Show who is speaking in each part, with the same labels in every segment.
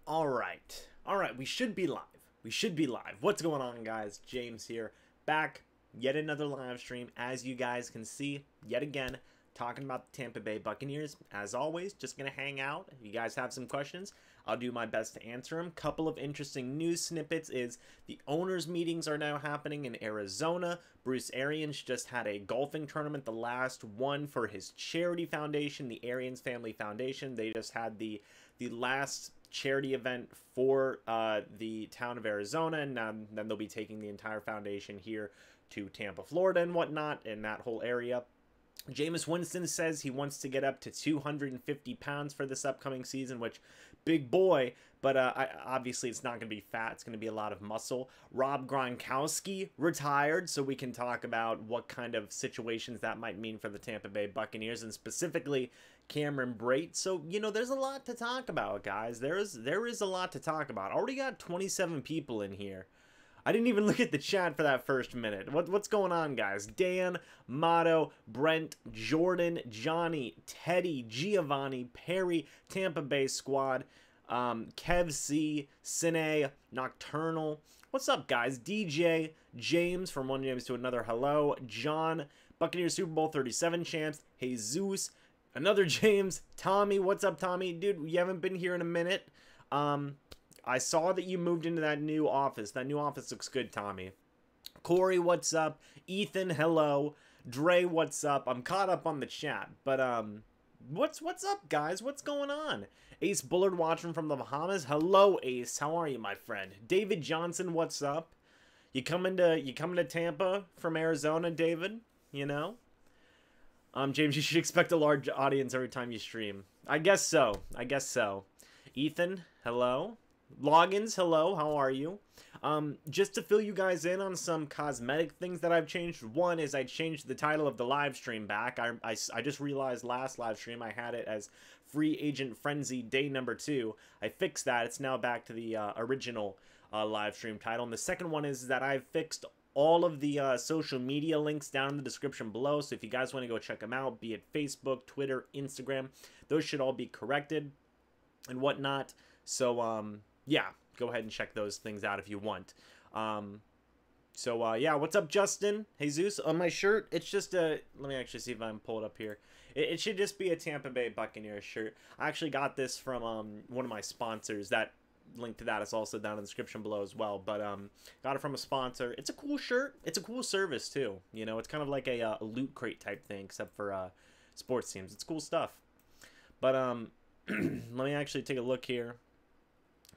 Speaker 1: All right. We should be live. What's going on, guys? James here, back yet another live stream. As you guys can see, yet again, talking about the Tampa Bay Buccaneers. As always, just gonna hang out. If you guys have some questions, I'll do my best to answer them. Couple of interesting news snippets is the owners' meetings are now happening in Arizona. Bruce Arians just had a golfing tournament, the last one for his charity foundation, the Arians Family Foundation. They just had the last charity event for the town of Arizona, and then they'll be taking the entire foundation here to Tampa, Florida and whatnot, in that whole area. Jameis Winston says he wants to get up to 250 pounds for this upcoming season, which, big boy, but obviously it's not going to be fat. It's going to be a lot of muscle. Rob Gronkowski retired, so we can talk about what kind of situations that might mean for the Tampa Bay Buccaneers, and specifically Cameron Brate. So, you know, there's a lot to talk about, guys. There is a lot to talk about. Already got 27 people in here. I didn't even look at the chat for that first minute. What's going on, guys? Dan, Motto, Brent, Jordan, Johnny, Teddy, Giovanni, Perry, Tampa Bay Squad, Kev C, Cine, Nocturnal. What's up, guys? DJ, James, from one James to another, hello. John, Buccaneers Super Bowl 37 champs, Jesus, another James, Tommy, what's up, Tommy? Dude, you haven't been here in a minute. I saw that you moved into that new office. That new office looks good, Tommy. Corey, what's up? Ethan, hello. Dre, what's up? I'm caught up on the chat, but what's up, guys? What's going on? Ace Bullard watching from the Bahamas. Hello, Ace. How are you, my friend? David Johnson, what's up? You coming to Tampa from Arizona, David? You know? James, you should expect a large audience every time you stream. I guess so. Ethan, hello. Logins, hello, how are you? Just to fill you guys in on some cosmetic things that I've changed. One is I changed the title of the live stream back. I just realized last live stream I had it as Free Agent Frenzy Day number 2. I fixed that. It's now back to the original live stream title. And the second one is that I've fixed all of the social media links down in the description below. So if you guys want to go check them out, be it Facebook, Twitter, Instagram, those should all be corrected and whatnot. So, yeah, go ahead and check those things out if you want. Yeah, what's up, Justin? Jesus, on my shirt, it's just a, let me actually see if I can pull it up here. It should just be a Tampa Bay Buccaneers shirt. I actually got this from one of my sponsors. That link to that is also down in the description below as well. But got it from a sponsor. It's a cool shirt. It's a cool service too. You know, it's kind of like a loot crate type thing, except for sports teams. It's cool stuff. But let me actually take a look here.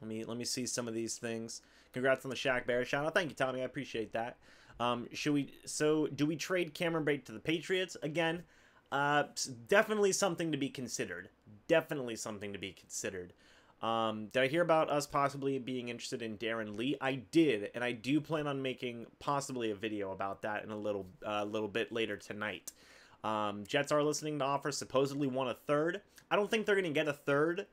Speaker 1: Let me see some of these things. Congrats on the Shaq Barrett shout out. Thank you, Tommy. I appreciate that. Do we trade Cameron Brate to the Patriots again? Definitely something to be considered. Did I hear about us possibly being interested in Darren Lee? I did, and I do plan on making possibly a video about that in a little bit later tonight. Jets are listening to offer supposedly want a third. I don't think they're going to get a third,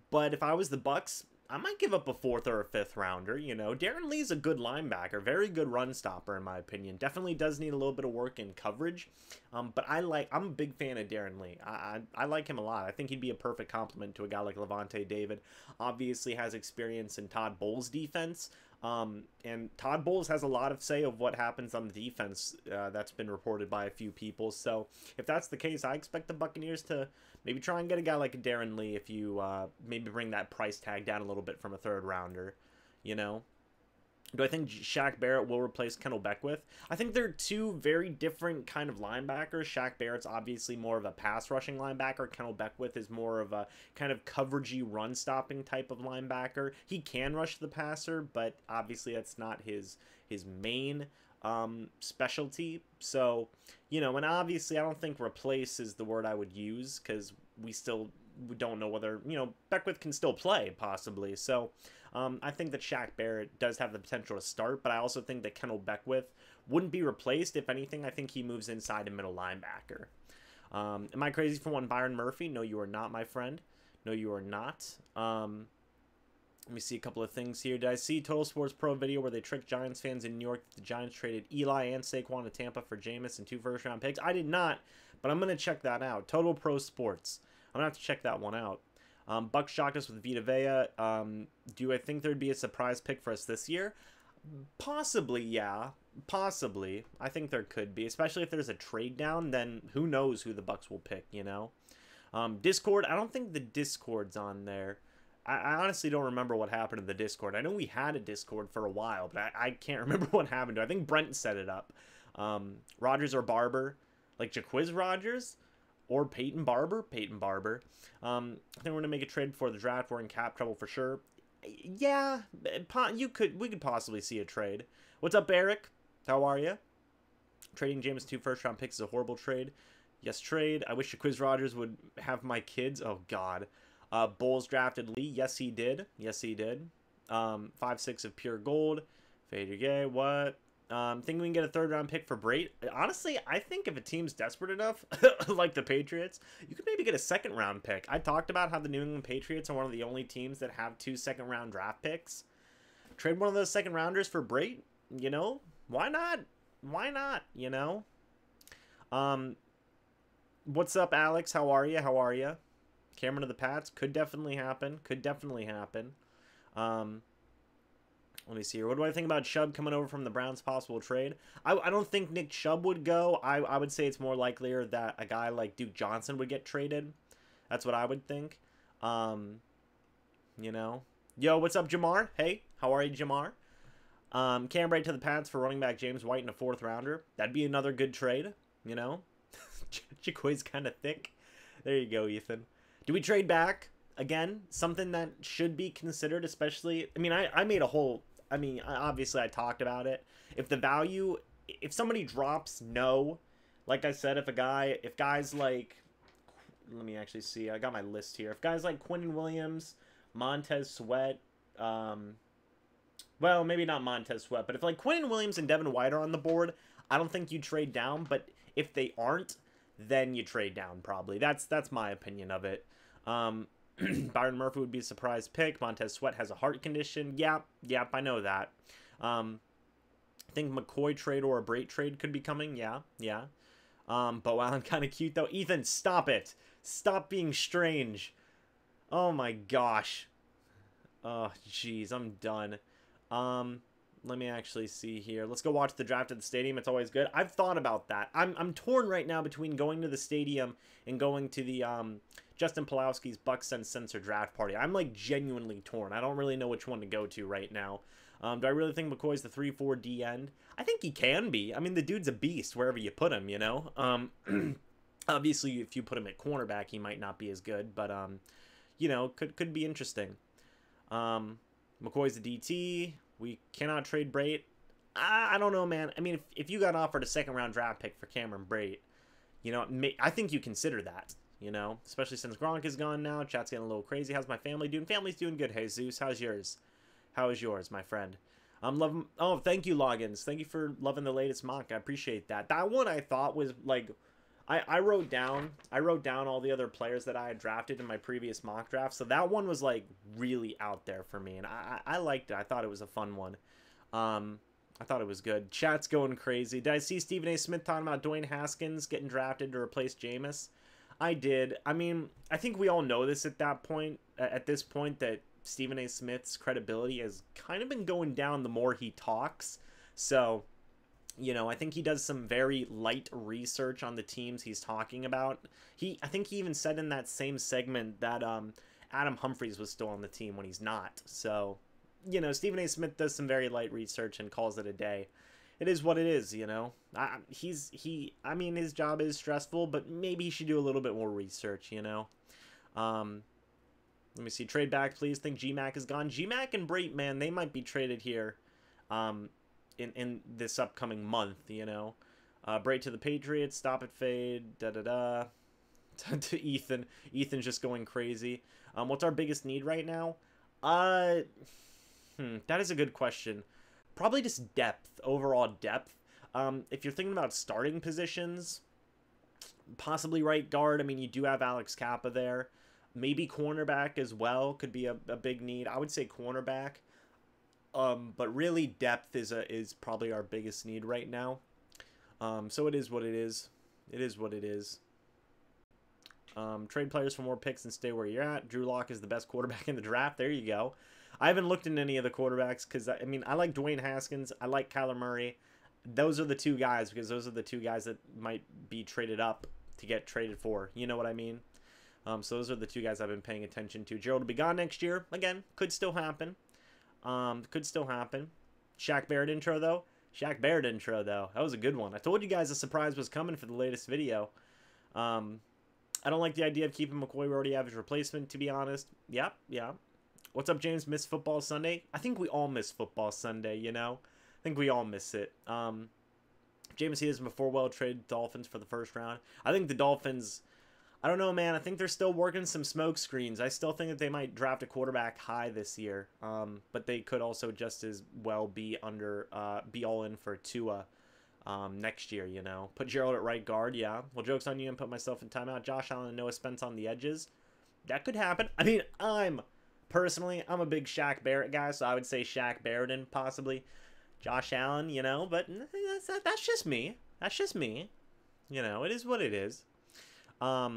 Speaker 1: but if I was the Bucs, I might give up a 4th or a 5th rounder. You know, Darren Lee's a good linebacker, very good run stopper in my opinion. Definitely does need a little bit of work in coverage, but I'm a big fan of Darren Lee. I like him a lot. I think he'd be a perfect complement to a guy like Levante David. Obviously has experience in Todd Bowles' defense, and Todd Bowles has a lot of say of what happens on the defense. That's been reported by a few people. So if that's the case, I expect the Buccaneers to maybe try and get a guy like Darren Lee if you maybe bring that price tag down a little bit from a 3rd rounder, you know? Do I think Shaq Barrett will replace Kendall Beckwith? I think they're two very different kind of linebackers. Shaq Barrett's obviously more of a pass rushing linebacker. Kendall Beckwith is more of a kind of coveragey run stopping type of linebacker. He can rush the passer, but obviously that's not his main specialty. So, you know, and obviously I don't think replace is the word I would use, because we don't know whether, you know, Beckwith can still play possibly. So I think that Shaq Barrett does have the potential to start, but I also think that Kendall Beckwith wouldn't be replaced. If anything, I think he moves inside a middle linebacker. Am I crazy for one Byron Murphy? No, you are not, my friend. No, you are not. Let me see a couple of things here. Did I see Total Sports Pro video where they tricked Giants fans in New York that the Giants traded Eli and Saquon to Tampa for Jameis and 2 first-round picks? I did not, but I'm going to check that out. Total Pro Sports. I'm going to have to check that one out. Bucs shocked us with Vita Vea. Do I think there'd be a surprise pick for us this year? Possibly, yeah. Possibly. I think there could be, especially if there's a trade down. Then who knows who the Bucs will pick, you know? Discord, I don't think the Discord's on there. I honestly don't remember what happened to the Discord. I know we had a Discord for a while, but I can't remember what happened to it. I think Brent set it up. Rogers or Barber. Like Jaquiz Rogers? Or Peyton Barber? Peyton Barber. I think we're going to make a trade before the draft. We're in cap trouble for sure. Yeah, we could possibly see a trade. What's up, Eric? How are you? Trading James 2 first-round picks is a horrible trade. Yes, trade. I wish Jaquiz Rogers would have my kids. Oh, God. Bulls drafted Lee. Yes, he did. Yes, he did. 5-6 of pure gold. Fade your gay. What? Think we can get a third-round pick for Brait? Honestly, I think if a team's desperate enough, like the Patriots, you could maybe get a second-round pick. I talked about how the New England Patriots are one of the only teams that have 2 second-round draft picks. Trade one of those second-rounders for Brait? You know? Why not? Why not? You know? What's up, Alex? How are you? How are you? Cameron to the Pats? Could definitely happen. Could definitely happen. Let me see here. What do I think about Chubb coming over from the Browns' possible trade? I don't think Nick Chubb would go. I would say it's more likelier that a guy like Duke Johnson would get traded. That's what I would think. You know. Yo, what's up, Jamar? Hey, how are you, Jamar? Cam Brait to the Pats for running back James White in a 4th rounder. That'd be another good trade, you know. Jaquiz kind of thick. There you go, Ethan. Do we trade back? Again, something that should be considered, especially... I mean, I made a whole... I mean, obviously I talked about it. If the value, if somebody drops, no. Like I said, if guys like, let me actually see. I got my list here. If guys like Quinnen Williams, Montez Sweat, well, maybe not Montez Sweat, but if like Quinnen Williams and Devin White are on the board, I don't think you trade down. But if they aren't, then you trade down probably. That's my opinion of it. Byron Murphy would be a surprise pick. Montez Sweat has a heart condition. Yep, I know that. I think McCoy trade or a Brait trade could be coming. Yeah. But while I'm kind of cute, though. Ethan, stop it. Stop being strange. Oh, my gosh. Oh, jeez, I'm done. Let me actually see here. Let's go watch the draft at the stadium. It's always good. I've thought about that. I'm torn right now between going to the stadium and going to the Justin Pulowski's Bucs Send Sensor draft party. I'm like genuinely torn. I don't really know which one to go to right now. Do I really think McCoy's the 3-4 D end? I think he can be. I mean, the dude's a beast wherever you put him, you know? Obviously, if you put him at cornerback, he might not be as good, but, you know, could be interesting. McCoy's a DT. We cannot trade Brait. I don't know, man. I mean, if you got offered a second-round draft pick for Cameron Brait, you know, I think you consider that, you know, especially since Gronk is gone now. Chat's getting a little crazy. How's my family doing? Family's doing good, Jesus. How's yours? How is yours, my friend? Oh, thank you, Logins. Thank you for loving the latest mock. I appreciate that. That one I thought was, like, I wrote down all the other players that I had drafted in my previous mock draft. So that one was like really out there for me, and I liked it. I thought it was a fun one. I thought it was good. Chat's going crazy. Did I see Stephen A. Smith talking about Dwayne Haskins getting drafted to replace Jameis? I did. I mean, I think we all know this at this point that Stephen A. Smith's credibility has kind of been going down the more he talks. So, you know, I think he does some very light research on the teams he's talking about. I think he even said in that same segment that Adam Humphries was still on the team when he's not. So, you know, Stephen A. Smith does some very light research and calls it a day. It is what it is, you know. I mean, his job is stressful, but maybe he should do a little bit more research, you know. Let me see. Trade back, please. Think G-Mac is gone. G-Mac and Brait, man, they might be traded here. In this upcoming month, you know. Brait to the Patriots, stop it, fade, da-da-da. To Ethan. Ethan's just going crazy. What's our biggest need right now? That is a good question. Probably just depth, overall depth. If you're thinking about starting positions, possibly right guard. I mean, you do have Alex Kappa there. Maybe cornerback as well could be a big need. I would say cornerback. But really, depth is probably our biggest need right now. So it is what it is. It is what it is. Trade players for more picks and stay where you're at. Drew Lock is the best quarterback in the draft. There you go. I haven't looked into any of the quarterbacks because, I mean, I like Dwayne Haskins. I like Kyler Murray. Those are the two guys because those are the two guys that might be traded up to get traded for. You know what I mean? So those are the two guys I've been paying attention to. Gerald will be gone next year. Again, could still happen. Could still happen. Shaq Barrett intro, though. Shaq Barrett intro, though. That was a good one. I told you guys a surprise was coming for the latest video. I don't like the idea of keeping McCoy. We already have his replacement, to be honest. Yep, yeah. What's up, James? Miss football Sunday? I think we all miss football Sunday, you know? I think we all miss it. James He is before well traded Dolphins for the first round. I think the Dolphins, I don't know, man. I think they're still working some smoke screens. I still think that they might draft a quarterback high this year. But they could also just as well be all in for Tua next year, you know. Put Gerald at right guard, yeah. Well, joke's on you and put myself in timeout. Josh Allen and Noah Spence on the edges. That could happen. I mean, personally, I'm a big Shaq Barrett guy, so I would say Shaq Barrett and possibly Josh Allen, you know, but that's just me. That's just me. You know, it is what it is. Let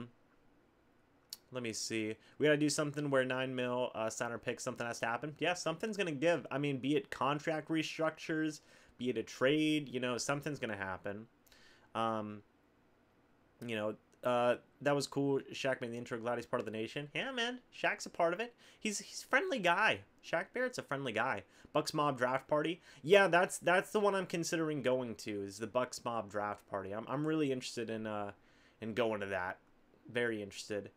Speaker 1: me see. We got to do something where 9 mil center pick, something has to happen. Yeah, something's going to give. I mean, be it contract restructures, be it a trade, you know, something's going to happen. You know, that was cool. Shaq made the intro. Glad he's part of the nation. Yeah, man. Shaq's a part of it. He's a friendly guy. Shaq Barrett's a friendly guy. Bucs Mob Draft Party. Yeah, that's the one I'm considering going to, is the Bucs Mob Draft Party. I'm really interested in going to that. Very interested.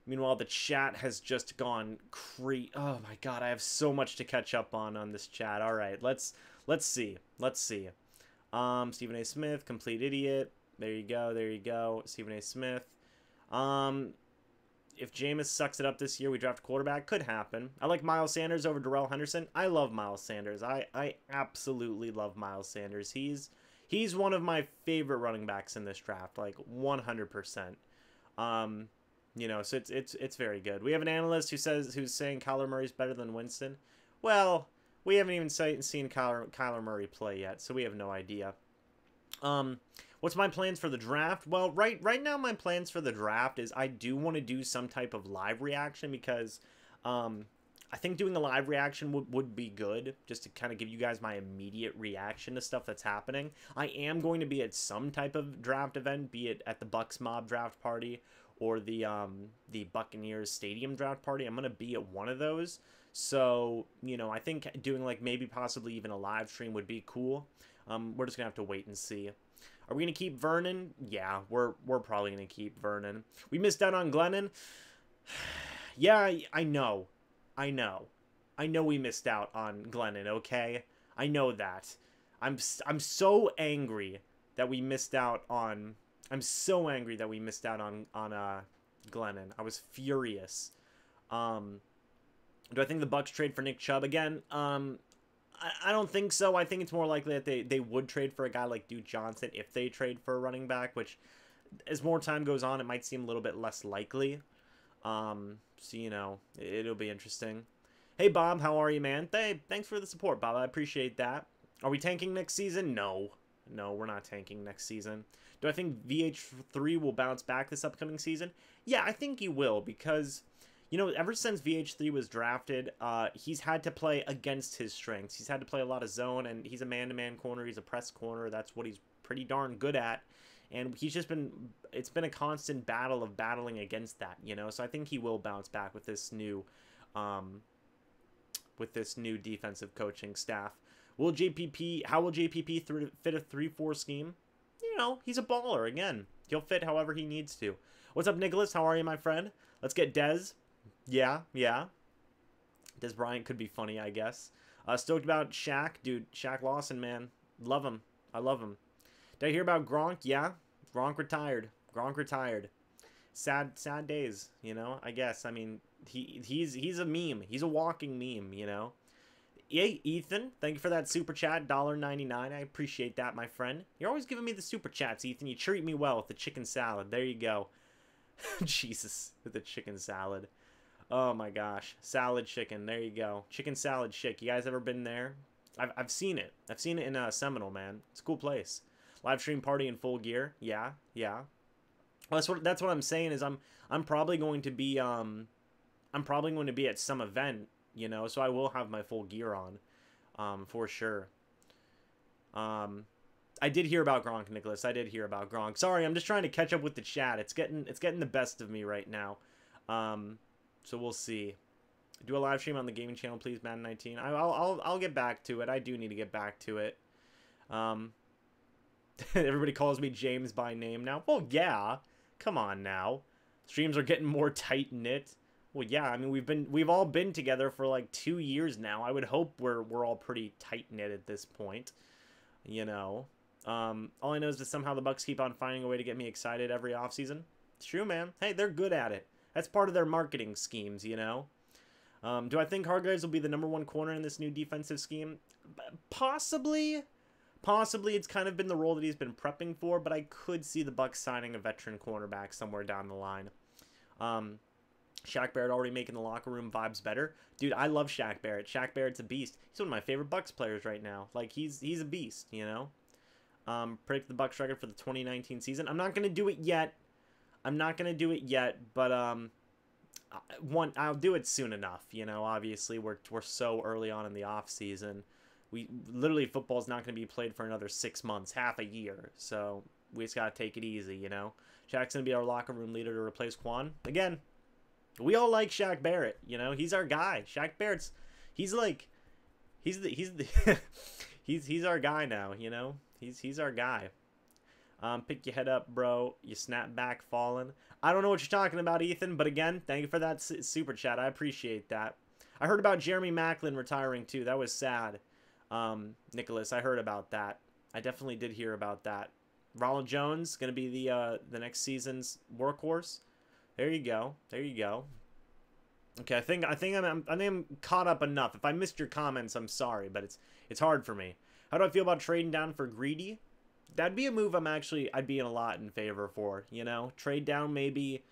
Speaker 1: Meanwhile, the chat has just gone crazy. Oh my god, I have so much to catch up on this chat. All right, let's see. Let's see. Stephen A. Smith, complete idiot. There you go. There you go. Stephen A. Smith. If Jameis sucks it up this year, we draft a quarterback. Could happen. I like Miles Sanders over Darrell Henderson. I love Miles Sanders. I absolutely love Miles Sanders. He's one of my favorite running backs in this draft, like 100%. You know, so it's very good. We have an analyst who's saying Kyler Murray's better than Winston. Well, we haven't even seen Kyler Murray play yet, so we have no idea. What's my plans for the draft? Well, right now my plans for the draft is I do want to do some type of live reaction because I think doing a live reaction would be good, just to kind of give you guys my immediate reaction to stuff that's happening. I am going to be at some type of draft event, be it at the Bucs Mob Draft Party or the Buccaneers Stadium Draft Party. I'm going to be at one of those. So, you know, I think doing like maybe possibly even a live stream would be cool. We're just going to have to wait and see. Are we going to keep Vernon? Yeah, we're probably going to keep Vernon. We missed out on Glennon. Yeah, I know. I know we missed out on Glennon, okay? I know that. I'm so angry that we missed out on... I'm so angry that we missed out on Glennon. I was furious. Do I think the Bucs trade for Nick Chubb again? I don't think so. I think it's more likely that they would trade for a guy like Duke Johnson if they trade for a running back, which as more time goes on, it might seem a little bit less likely. So, you know, it'll be interesting. Hey, Bob, how are you, man? Hey, thanks for the support, Bob. I appreciate that. Are we tanking next season? No. No, we're not tanking next season. Do I think VH3 will bounce back this upcoming season? Yeah, I think he will because... You know, ever since VH3 was drafted, he's had to play against his strengths. He's had to play a lot of zone, and he's a man-to-man corner. He's a press corner. That's what he's pretty darn good at. And he's just been, it's been a constant battle of battling against that, you know? So I think he will bounce back with this new defensive coaching staff. How will JPP fit a 3-4 scheme? You know, he's a baller, again. He'll fit however he needs to. What's up, Nicholas? How are you, my friend? Let's get Dez. Yeah. Des Bryant could be funny, I guess. Stoked about Shaq. Dude, Shaq Lawson, man. Love him. I love him. Did I hear about Gronk? Yeah. Gronk retired. Sad days, you know, I guess. I mean, he's a meme. He's a walking meme, you know. Hey, Ethan, thank you for that super chat, $1.99. I appreciate that, my friend. You're always giving me the super chats, Ethan. You treat me well with the chicken salad. There you go. Jesus, with the chicken salad. Oh my gosh, salad chicken. There you go, chicken salad chick. You guys ever been there? I've seen it. I've seen it in Seminole, man. It's a cool place. Live stream party in full gear. Yeah. Well, that's what I'm saying is I'm probably going to be at some event, you know, so I will have my full gear on, for sure. I did hear about Gronk, Nicholas. I did hear about Gronk. Sorry, I'm just trying to catch up with the chat. It's getting the best of me right now. So we'll see. Do a live stream on the gaming channel, please, Madden 19. I'll get back to it. I do need to get back to it. Everybody calls me James by name now. Well, yeah. Come on now. Streams are getting more tight knit. Well, yeah. I mean, we've all been together for like 2 years now. I would hope we're all pretty tight knit at this point. You know. All I know is that somehow the Bucs keep on finding a way to get me excited every offseason. It's true, man. Hey, they're good at it. That's part of their marketing schemes, you know. Do I think Hargreaves will be the #1 corner in this new defensive scheme? Possibly. Possibly it's kind of been the role that he's been prepping for, but I could see the Bucs signing a veteran cornerback somewhere down the line. Shaq Barrett already making the locker room vibes better. Dude, I love Shaq Barrett. Shaq Barrett's a beast. He's one of my favorite Bucs players right now. Like, he's a beast, you know? Predict the Bucs record for the 2019 season. I'm not going to do it yet. But I'll do it soon enough, you know? Obviously, we're so early on in the off season. Literally, football's not going to be played for another 6 months, half a year. So we just got to take it easy, you know? Shaq's going to be our locker room leader to replace Quan. Again, we all like Shaq Barrett, you know? He's our guy. Shaq Barrett's, he's our guy now, you know? He's our guy. Pick your head up, bro. You snap back falling. I don't know what you're talking about, Ethan, but again, thank you for that super chat. I appreciate that. I heard about Jeremy Maclin retiring too. That was sad. Nicholas, I heard about that. I definitely did hear about that. Ronald Jones gonna be the next season's workhorse. There you go. There you go. Okay, I think I'm caught up enough. If I missed your comments, I'm sorry, but it's hard for me. How do I feel about trading down for Greedy? That'd be a move I'd be in a lot in favor for, you know? Trade down, maybe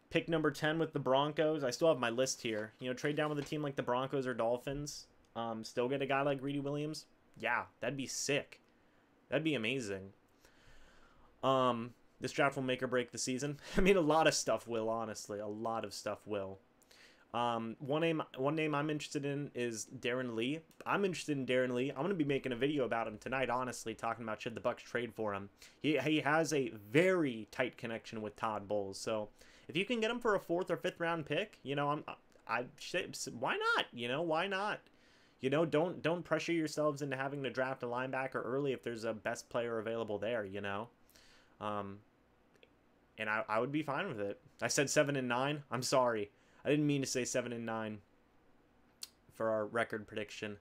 Speaker 1: pick number 10 with the Broncos. I still have my list here. You know, trade down with a team like the Broncos or Dolphins. Still get a guy like Greedy Williams. Yeah, that'd be sick. That'd be amazing. This draft will make or break the season. I mean, a lot of stuff will, honestly. A lot of stuff will. One name I'm interested in is Darren Lee. I'm interested in Darren Lee. I'm going to be making a video about him tonight, honestly, talking about should the Bucs trade for him. He has a very tight connection with Todd Bowles. So if you can get him for a 4th or 5th round pick, you know, why not? You know, why not? You know, don't pressure yourselves into having to draft a linebacker early if there's a best player available there, you know. And I would be fine with it. I said 7 and 9. I'm sorry. I didn't mean to say 7 and 9 for our record prediction.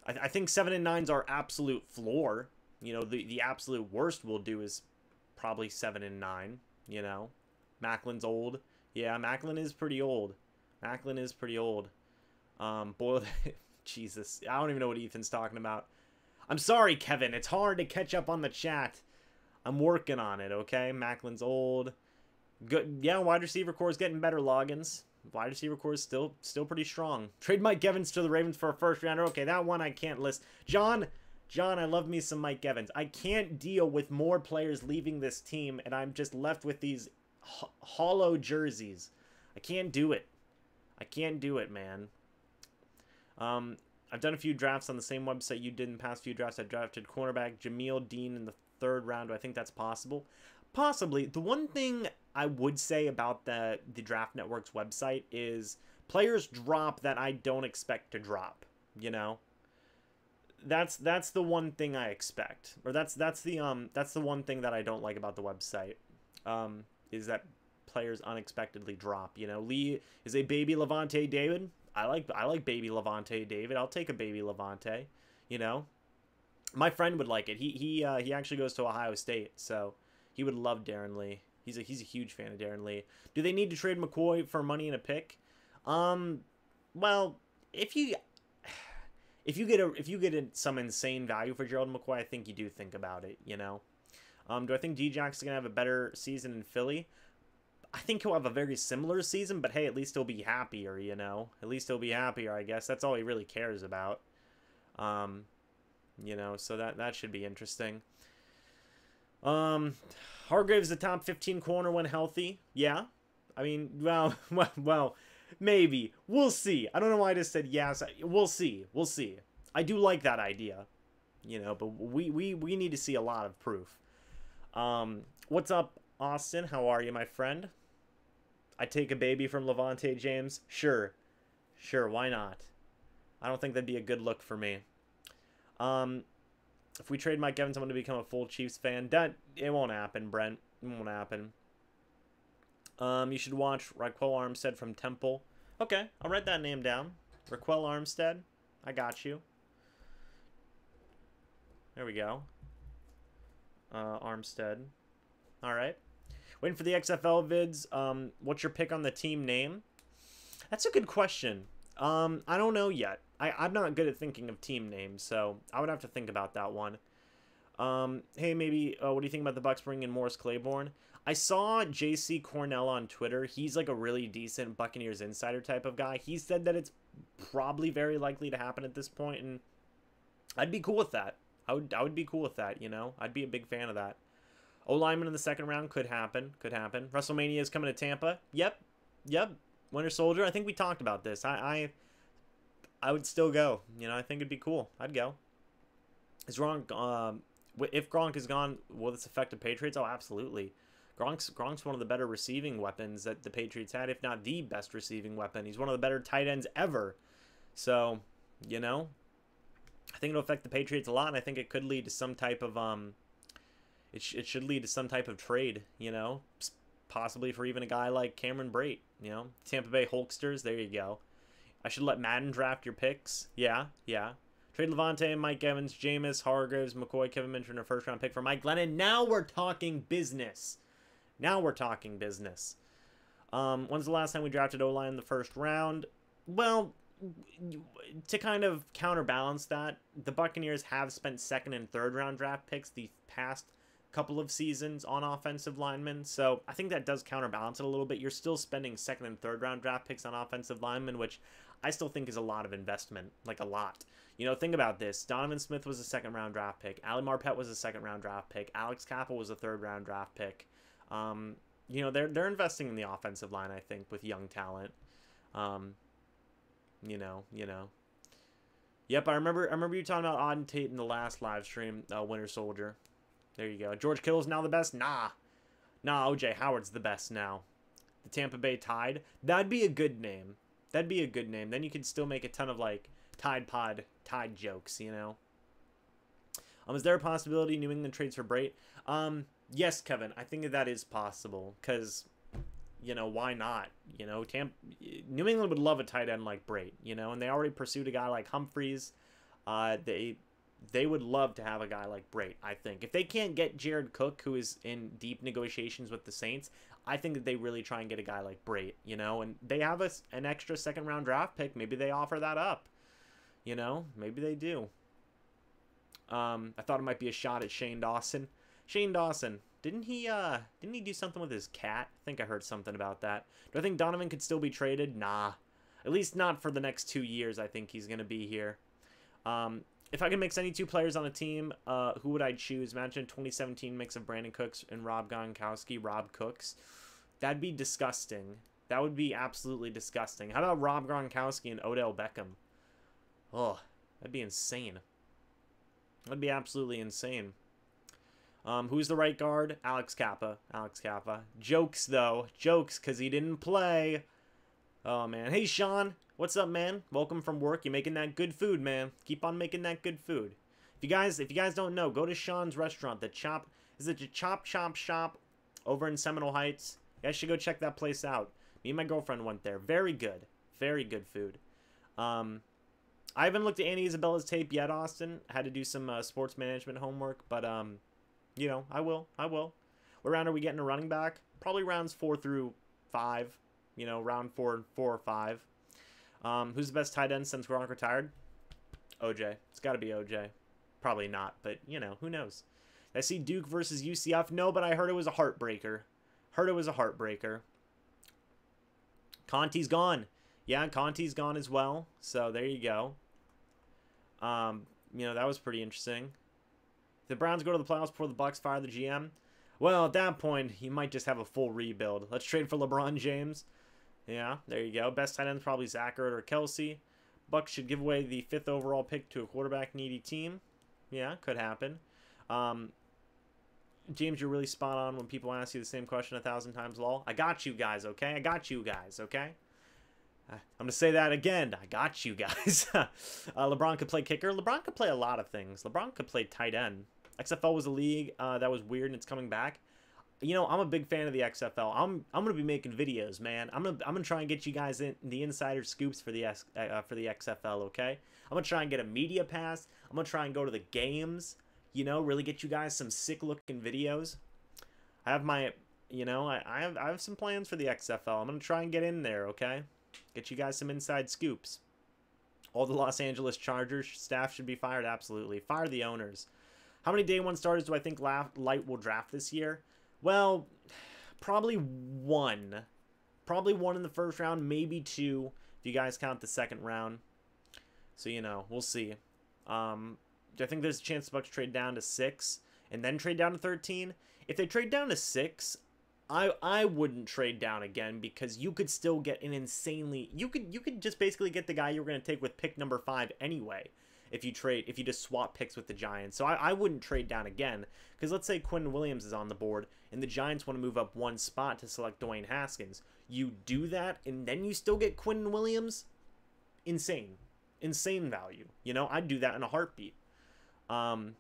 Speaker 1: I think 7 and 9's our absolute floor. You know, the absolute worst we'll do is probably 7 and 9, you know. Macklin's old. Yeah, Maclin is pretty old. Maclin is pretty old. Boiled. Jesus. I don't even know what Ethan's talking about. I'm sorry, Kevin. It's hard to catch up on the chat. I'm working on it, okay? Macklin's old. Good. Yeah, wide receiver core is getting better, Loggins. Wide receiver core is still pretty strong. Trade Mike Evans to the Ravens for a 1st rounder. Okay, that one I can't list. John, I love me some Mike Evans. I can't deal with more players leaving this team, and I'm just left with these hollow jerseys. I can't do it. I can't do it, man. I've done a few drafts on the same website you did in the past few drafts. I drafted cornerback Jameel Dean in the 3rd round. Do I think that's possible? Possibly. The one thing I would say about the Draft Network's website is players drop that I don't expect to drop, you know? That's the one thing I expect. Or that's the one thing that I don't like about the website. Is that players unexpectedly drop, you know? Lee is a baby Levante David. I like baby Levante David. I'll take a baby Levante, you know? My friend would like it. He actually goes to Ohio State, so he would love Darren Lee. He's a huge fan of Darren Lee. Do they need to trade McCoy for money and a pick? Well, if you get some insane value for Gerald McCoy, I think you do think about it, you know. Do I think Djax is gonna have a better season in Philly? I think he'll have a very similar season, but hey, at least he'll be happier, you know. At least he'll be happier, I guess. That's all he really cares about. You know, so that should be interesting. Um, Hargrave's the top 15 corner when healthy. Yeah. I mean, well, maybe. We'll see. I don't know why I just said yes. We'll see. We'll see. I do like that idea, you know, but we need to see a lot of proof. What's up, Austin? How are you, my friend? I take a baby from Levante James? Sure. Sure, why not? I don't think that'd be a good look for me. If we trade Mike Evans, I'm going to become a full Chiefs fan. It won't happen, Brent. It won't happen. You should watch Raquel Armstead from Temple. Okay, I'll write that name down. Raquel Armstead. I got you. There we go. Armstead. All right. Waiting for the XFL vids. What's your pick on the team name? That's a good question. I don't know yet. I'm not good at thinking of team names, so I would have to think about that one. Hey, maybe, what do you think about the Bucs bringing in Morris Claiborne? I saw JC Cornell on Twitter. He's like a really decent Buccaneers insider type of guy. He said that it's probably very likely to happen at this point, and I'd be cool with that. I would be cool with that, you know? I'd be a big fan of that. O-lineman in the second round could happen. Could happen. WrestleMania is coming to Tampa. Yep. Winter Soldier. I think we talked about this. I would still go. You know, I think it'd be cool. I'd go. Is Gronk, if Gronk is gone, will this affect the Patriots? Oh, absolutely. Gronk's one of the better receiving weapons that the Patriots had, if not the best receiving weapon. He's one of the better tight ends ever. So, you know, I think it'll affect the Patriots a lot, and I think it could lead to some type of it should lead to some type of trade, you know, possibly for even a guy like Cameron Brate, you know, Tampa Bay Hulksters. There you go. I should let Madden draft your picks. Yeah. Trade Levante, Mike Evans, Jameis, Hargraves, McCoy, Kevin Minter, and a first-round pick for Mike Glennon. Now we're talking business. When's the last time we drafted O-line in the first round? Well, to kind of counterbalance that, the Buccaneers have spent second and third round draft picks the past couple of seasons on offensive linemen, so I think that does counterbalance it a little bit. You're still spending second and third round draft picks on offensive linemen, which I still think is a lot of investment, like a lot. You know, think about this. Donovan Smith was a second round draft pick. Ali Marpet was a second round draft pick. Alex Cappa was a third round draft pick. You know, they're investing in the offensive line, I think, with young talent. You know. Yep, I remember you talking about Auden Tate in the last live stream, Winter Soldier. There you go. George Kittle's now the best? Nah, OJ Howard's the best now. The Tampa Bay Tide? That'd be a good name. Then you could still make a ton of, like, Tide jokes, you know? Is there a possibility New England trades for Brate? Yes, Kevin. I think that is possible. Because, you know, why not? You know, New England would love a tight end like Brate, you know? And they already pursued a guy like Humphreys. They would love to have a guy like Brate, I think. If they can't get Jared Cook, who is in deep negotiations with the Saints, I think that they really try and get a guy like Brate, you know? And they have an extra second-round draft pick. Maybe they offer that up, you know? Maybe they do. I thought it might be a shot at Shane Dawson. Shane Dawson, didn't he do something with his cat? I think I heard something about that. Do I think Donovan could still be traded? Nah. At least not for the next 2 years. I think he's going to be here. If I could mix any two players on a team, who would I choose? Imagine 2017 mix of Brandon Cooks and Rob Gronkowski. Rob Cooks. That'd be disgusting. That would be absolutely disgusting. How about Rob Gronkowski and Odell Beckham? Oh, that'd be insane. That'd be absolutely insane. Who's the right guard? Alex Cappa. Jokes, though. Jokes, because he didn't play. Oh, man. Hey, Sean. What's up, man? Welcome from work. You're making that good food, man. Keep on making that good food. If you guys don't know, go to Sean's restaurant. The Chop Shop over in Seminole Heights. You guys should go check that place out. Me and my girlfriend went there. Very good. Very good food. I haven't looked at Annie Isabella's tape yet, Austin. I had to do some sports management homework, but you know, I will. What round are we getting a running back? Probably rounds 4 through 5. You know, round 4 or 5. Who's the best tight end since Gronk retired? OJ. It's got to be OJ. Probably not, but, you know, who knows? Did I see Duke versus UCF? No, but I heard it was a heartbreaker. Conti's gone. Yeah, Conti's gone as well. So, there you go. You know, that was pretty interesting. The Browns go to the playoffs before the Bucs fire the GM. Well, at that point, he might just have a full rebuild. Let's trade for LeBron James. Yeah, there you go. Best tight end is probably Zach Ertz or Kelsey. Bucs should give away the 5th overall pick to a quarterback-needy team. Yeah, could happen. James, you're really spot on when people ask you the same question 1,000 times, lol. I got you guys, okay? I got you guys, okay? I'm going to say that again. I got you guys. LeBron could play kicker. LeBron could play a lot of things. LeBron could play tight end. XFL was a league that was weird and it's coming back. You know, I'm a big fan of the XFL. I'm going to be making videos, man. I'm gonna try and get you guys in the insider scoops for the XFL, okay? I'm going to try and get a media pass. I'm going to try and go to the games, you know, really get you guys some sick-looking videos. I have my, you know, I have some plans for the XFL. I'm going to try and get in there, okay? Get you guys some inside scoops. All the Los Angeles Chargers staff should be fired. Absolutely. Fire the owners. How many day one starters do I think Light will draft this year? Well, probably one. Probably one in the first round, maybe two if you guys count the second round. So, you know, we'll see. Do I think there's a chance the Bucs trade down to 6 and then trade down to 13? If they trade down to 6, I wouldn't trade down again because you could still get an insanely... You could just basically get the guy you were going to take with pick number 5 anyway if you just swap picks with the Giants. So I wouldn't trade down again because let's say Quinn Williams is on the board and the Giants want to move up one spot to select Dwayne Haskins. You do that and then you still get Quinn Williams? Insane. Insane value. You know, I'd do that in a heartbeat. And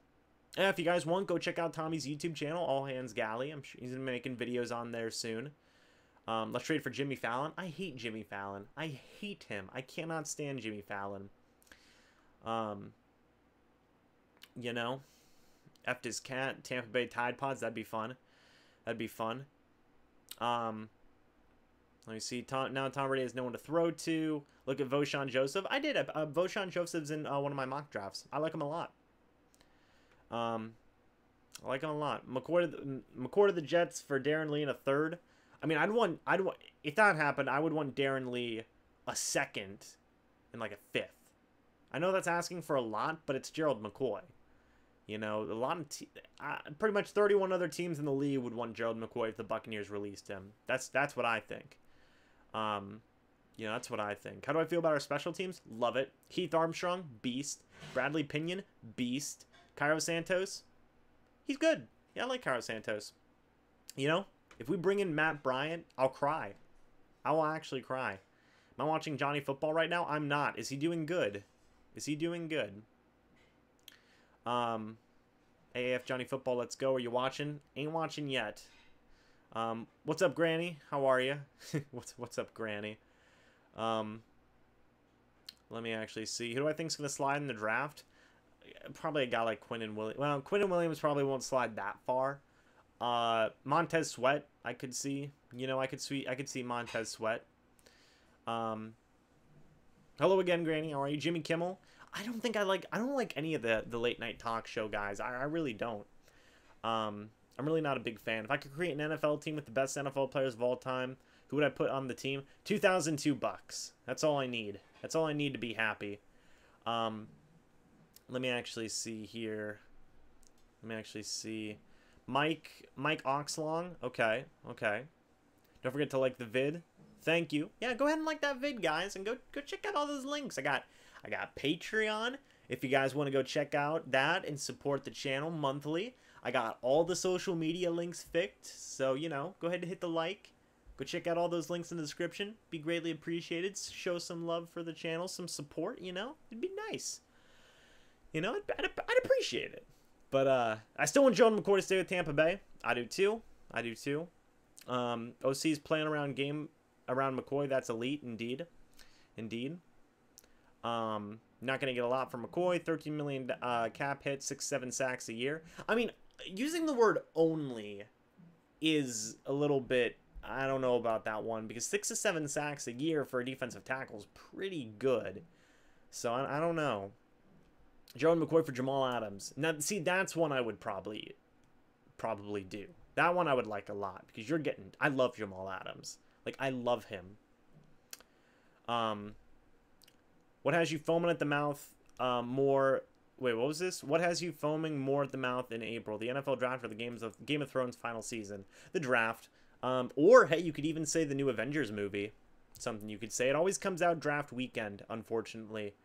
Speaker 1: if you guys want, go check out Tommy's YouTube channel, All Hands Galley. I'm sure he's going to be making videos on there soon. Let's trade for Jimmy Fallon. I hate Jimmy Fallon. I hate him. I cannot stand Jimmy Fallon. You know, F'd his cat, Tampa Bay Tide Pods. That'd be fun. That'd be fun. Let me see. Now Tom Brady has no one to throw to. Look at Voshan Joseph. I did. Voshan Joseph's in one of my mock drafts. I like him a lot. I like him a lot. McCoy to the Jets for Darren Lee in a 3rd. I mean, I'd want if that happened, I would want Darren Lee a 2nd and like a 5th. I know that's asking for a lot, but it's Gerald McCoy. You know, a lot of pretty much 31 other teams in the league would want Gerald McCoy if the Buccaneers released him. That's what I think. You know, that's what I think. How do I feel about our special teams? Love it. Keith Armstrong, beast. Bradley Pinion, beast. Cairo Santos, he's good. Yeah, I like Cairo Santos. You know, if we bring in Matt Bryant, I'll cry. I will actually cry. Am I watching Johnny Football right now? I'm not. Is he doing good? Is he doing good? AAF Johnny Football, let's go. Are you watching? Ain't watching yet. What's up, Granny? How are you? What's up, Granny? Let me actually see. Who do I think is going to slide in the draft? Probably a guy like Quinnen Williams. Well, Quinnen Williams probably won't slide that far. Montez Sweat, I could see. You know, I could see Montez Sweat. Hello again, Granny. How are you? Jimmy Kimmel. I don't like any of the late night talk show guys. I really don't. I'm really not a big fan. If I could create an NFL team with the best NFL players of all time, who would I put on the team? 2002 Bucs. That's all I need. That's all I need to be happy. Let me actually see here. Let me actually see. Mike Oxlong. Okay. Don't forget to like the vid. Thank you. Yeah, go ahead and like that vid, guys, and go check out all those links. I got Patreon. If you guys want to go check out that and support the channel monthly, I got all the social media links fixed. So, you know, go ahead and hit the like. Go check out all those links in the description. Be greatly appreciated. Show some love for the channel, some support, you know. It'd be nice. You know, I'd appreciate it. But I still want Jordan McCoy to stay with Tampa Bay. I do too. OC's playing around McCoy. That's elite, indeed. Not going to get a lot from McCoy. 13 million cap hit, 6-7 sacks a year. I mean, using the word only is a little bit... I don't know about that one because 6 to 7 sacks a year for a defensive tackle is pretty good. So I don't know. Jordan McCoy for Jamal Adams. Now, see, that's one I would probably do. That one I would like a lot because I love Jamal Adams. Like, I love him. What has you foaming at the mouth more Wait, what was this? What has you foaming more at the mouth in April? The NFL draft or the Game of Thrones final season? The draft. Or, hey, you could even say the new Avengers movie. Something you could say. It always comes out draft weekend, unfortunately.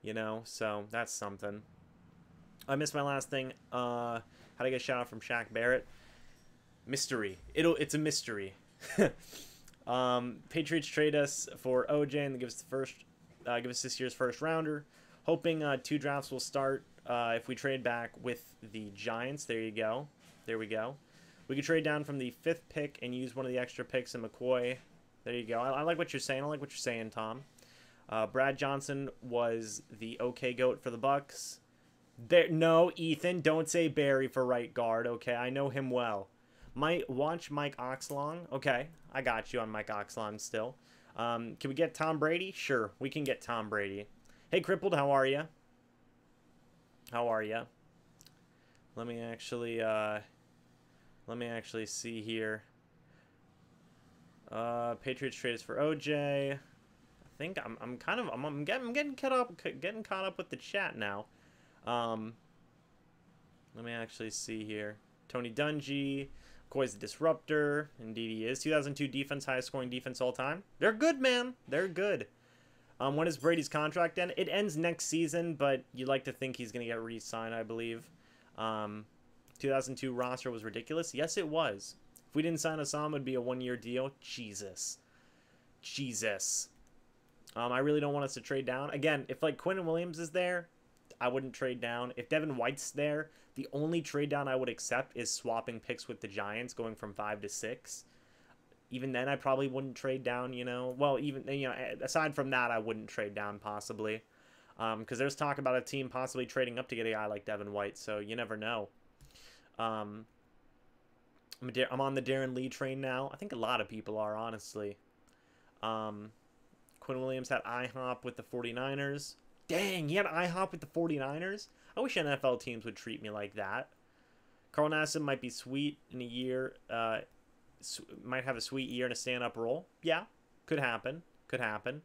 Speaker 1: You know, so that's something. I missed my last thing. How to get a shout out from Shaq Barrett? Mystery. It's a mystery. Patriots trade us for OJ and give us this year's first rounder. Hoping 2 drafts will start if we trade back with the Giants. There you go. There we go. We could trade down from the 5th pick and use one of the extra picks in McCoy. There you go. I like what you're saying. I like what you're saying, Tom. Brad Johnson was the okay goat for the Bucs. No, Ethan, don't say Barry for right guard. Okay, I know him well. Watch Mike Oxlong. Okay, I got you on Mike Oxlong still. Can we get Tom Brady? Sure, we can get Tom Brady. Hey, Crippled, how are you? How are you? Let me actually see here. Patriots trade us for OJ. I think I'm getting caught up with the chat now. Let me actually see here. Tony Dungy. McCoy's the disruptor. Indeed he is. 2002 defense, highest scoring defense all time. They're good, man. They're good. When does Brady's contract end? It ends next season, but you'd like to think he's going to get re-signed, I believe. 2002 roster was ridiculous. Yes, it was. If we didn't sign Osama, it would be a 1-year deal. Jesus. I really don't want us to trade down. Again, if like Quentin Williams is there, I wouldn't trade down. If Devin White's there, the only trade down I would accept is swapping picks with the Giants, going from 5 to 6. Even then, I probably wouldn't trade down, you know. Well, even, you know, aside from that, I wouldn't trade down possibly. Because there's talk about a team possibly trading up to get a guy like Devin White, so you never know. I'm on the Darren Lee train now. I think a lot of people are, honestly. Quinn Williams had IHOP with the 49ers. Dang, he had IHOP with the 49ers? I wish NFL teams would treat me like that. Carl Nassib might be sweet in a year. Might have a sweet year in a stand-up role. Yeah, could happen. Could happen.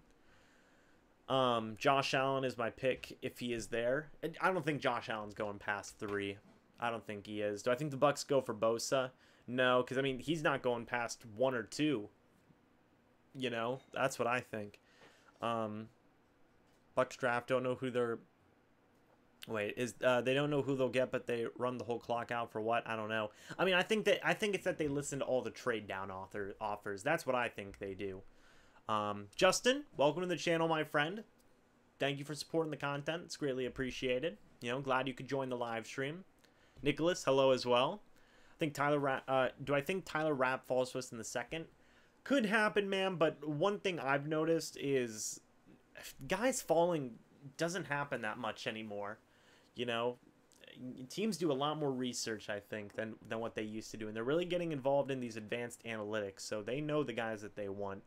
Speaker 1: Josh Allen is my pick if he is there. I don't think Josh Allen's going past 3. I don't think he is. Do I think the Bucs go for Bosa? No, because, I mean, he's not going past 1 or 2. You know, that's what I think. Bucs draft, don't know who they're... Wait, they don't know who they'll get, but they run the whole clock out for what? I don't know. I mean, I think it's that they listen to all the trade down offers. That's what I think they do. Justin, welcome to the channel, my friend. Thank you for supporting the content. It's greatly appreciated. You know, glad you could join the live stream. Nicholas, hello as well. I think do I think Tyler Rapp falls to us in the 2nd? Could happen, man, but one thing I've noticed is guys falling doesn't happen that much anymore. You know, teams do a lot more research, I think, than what they used to do. And they're really getting involved in these advanced analytics, so they know the guys that they want.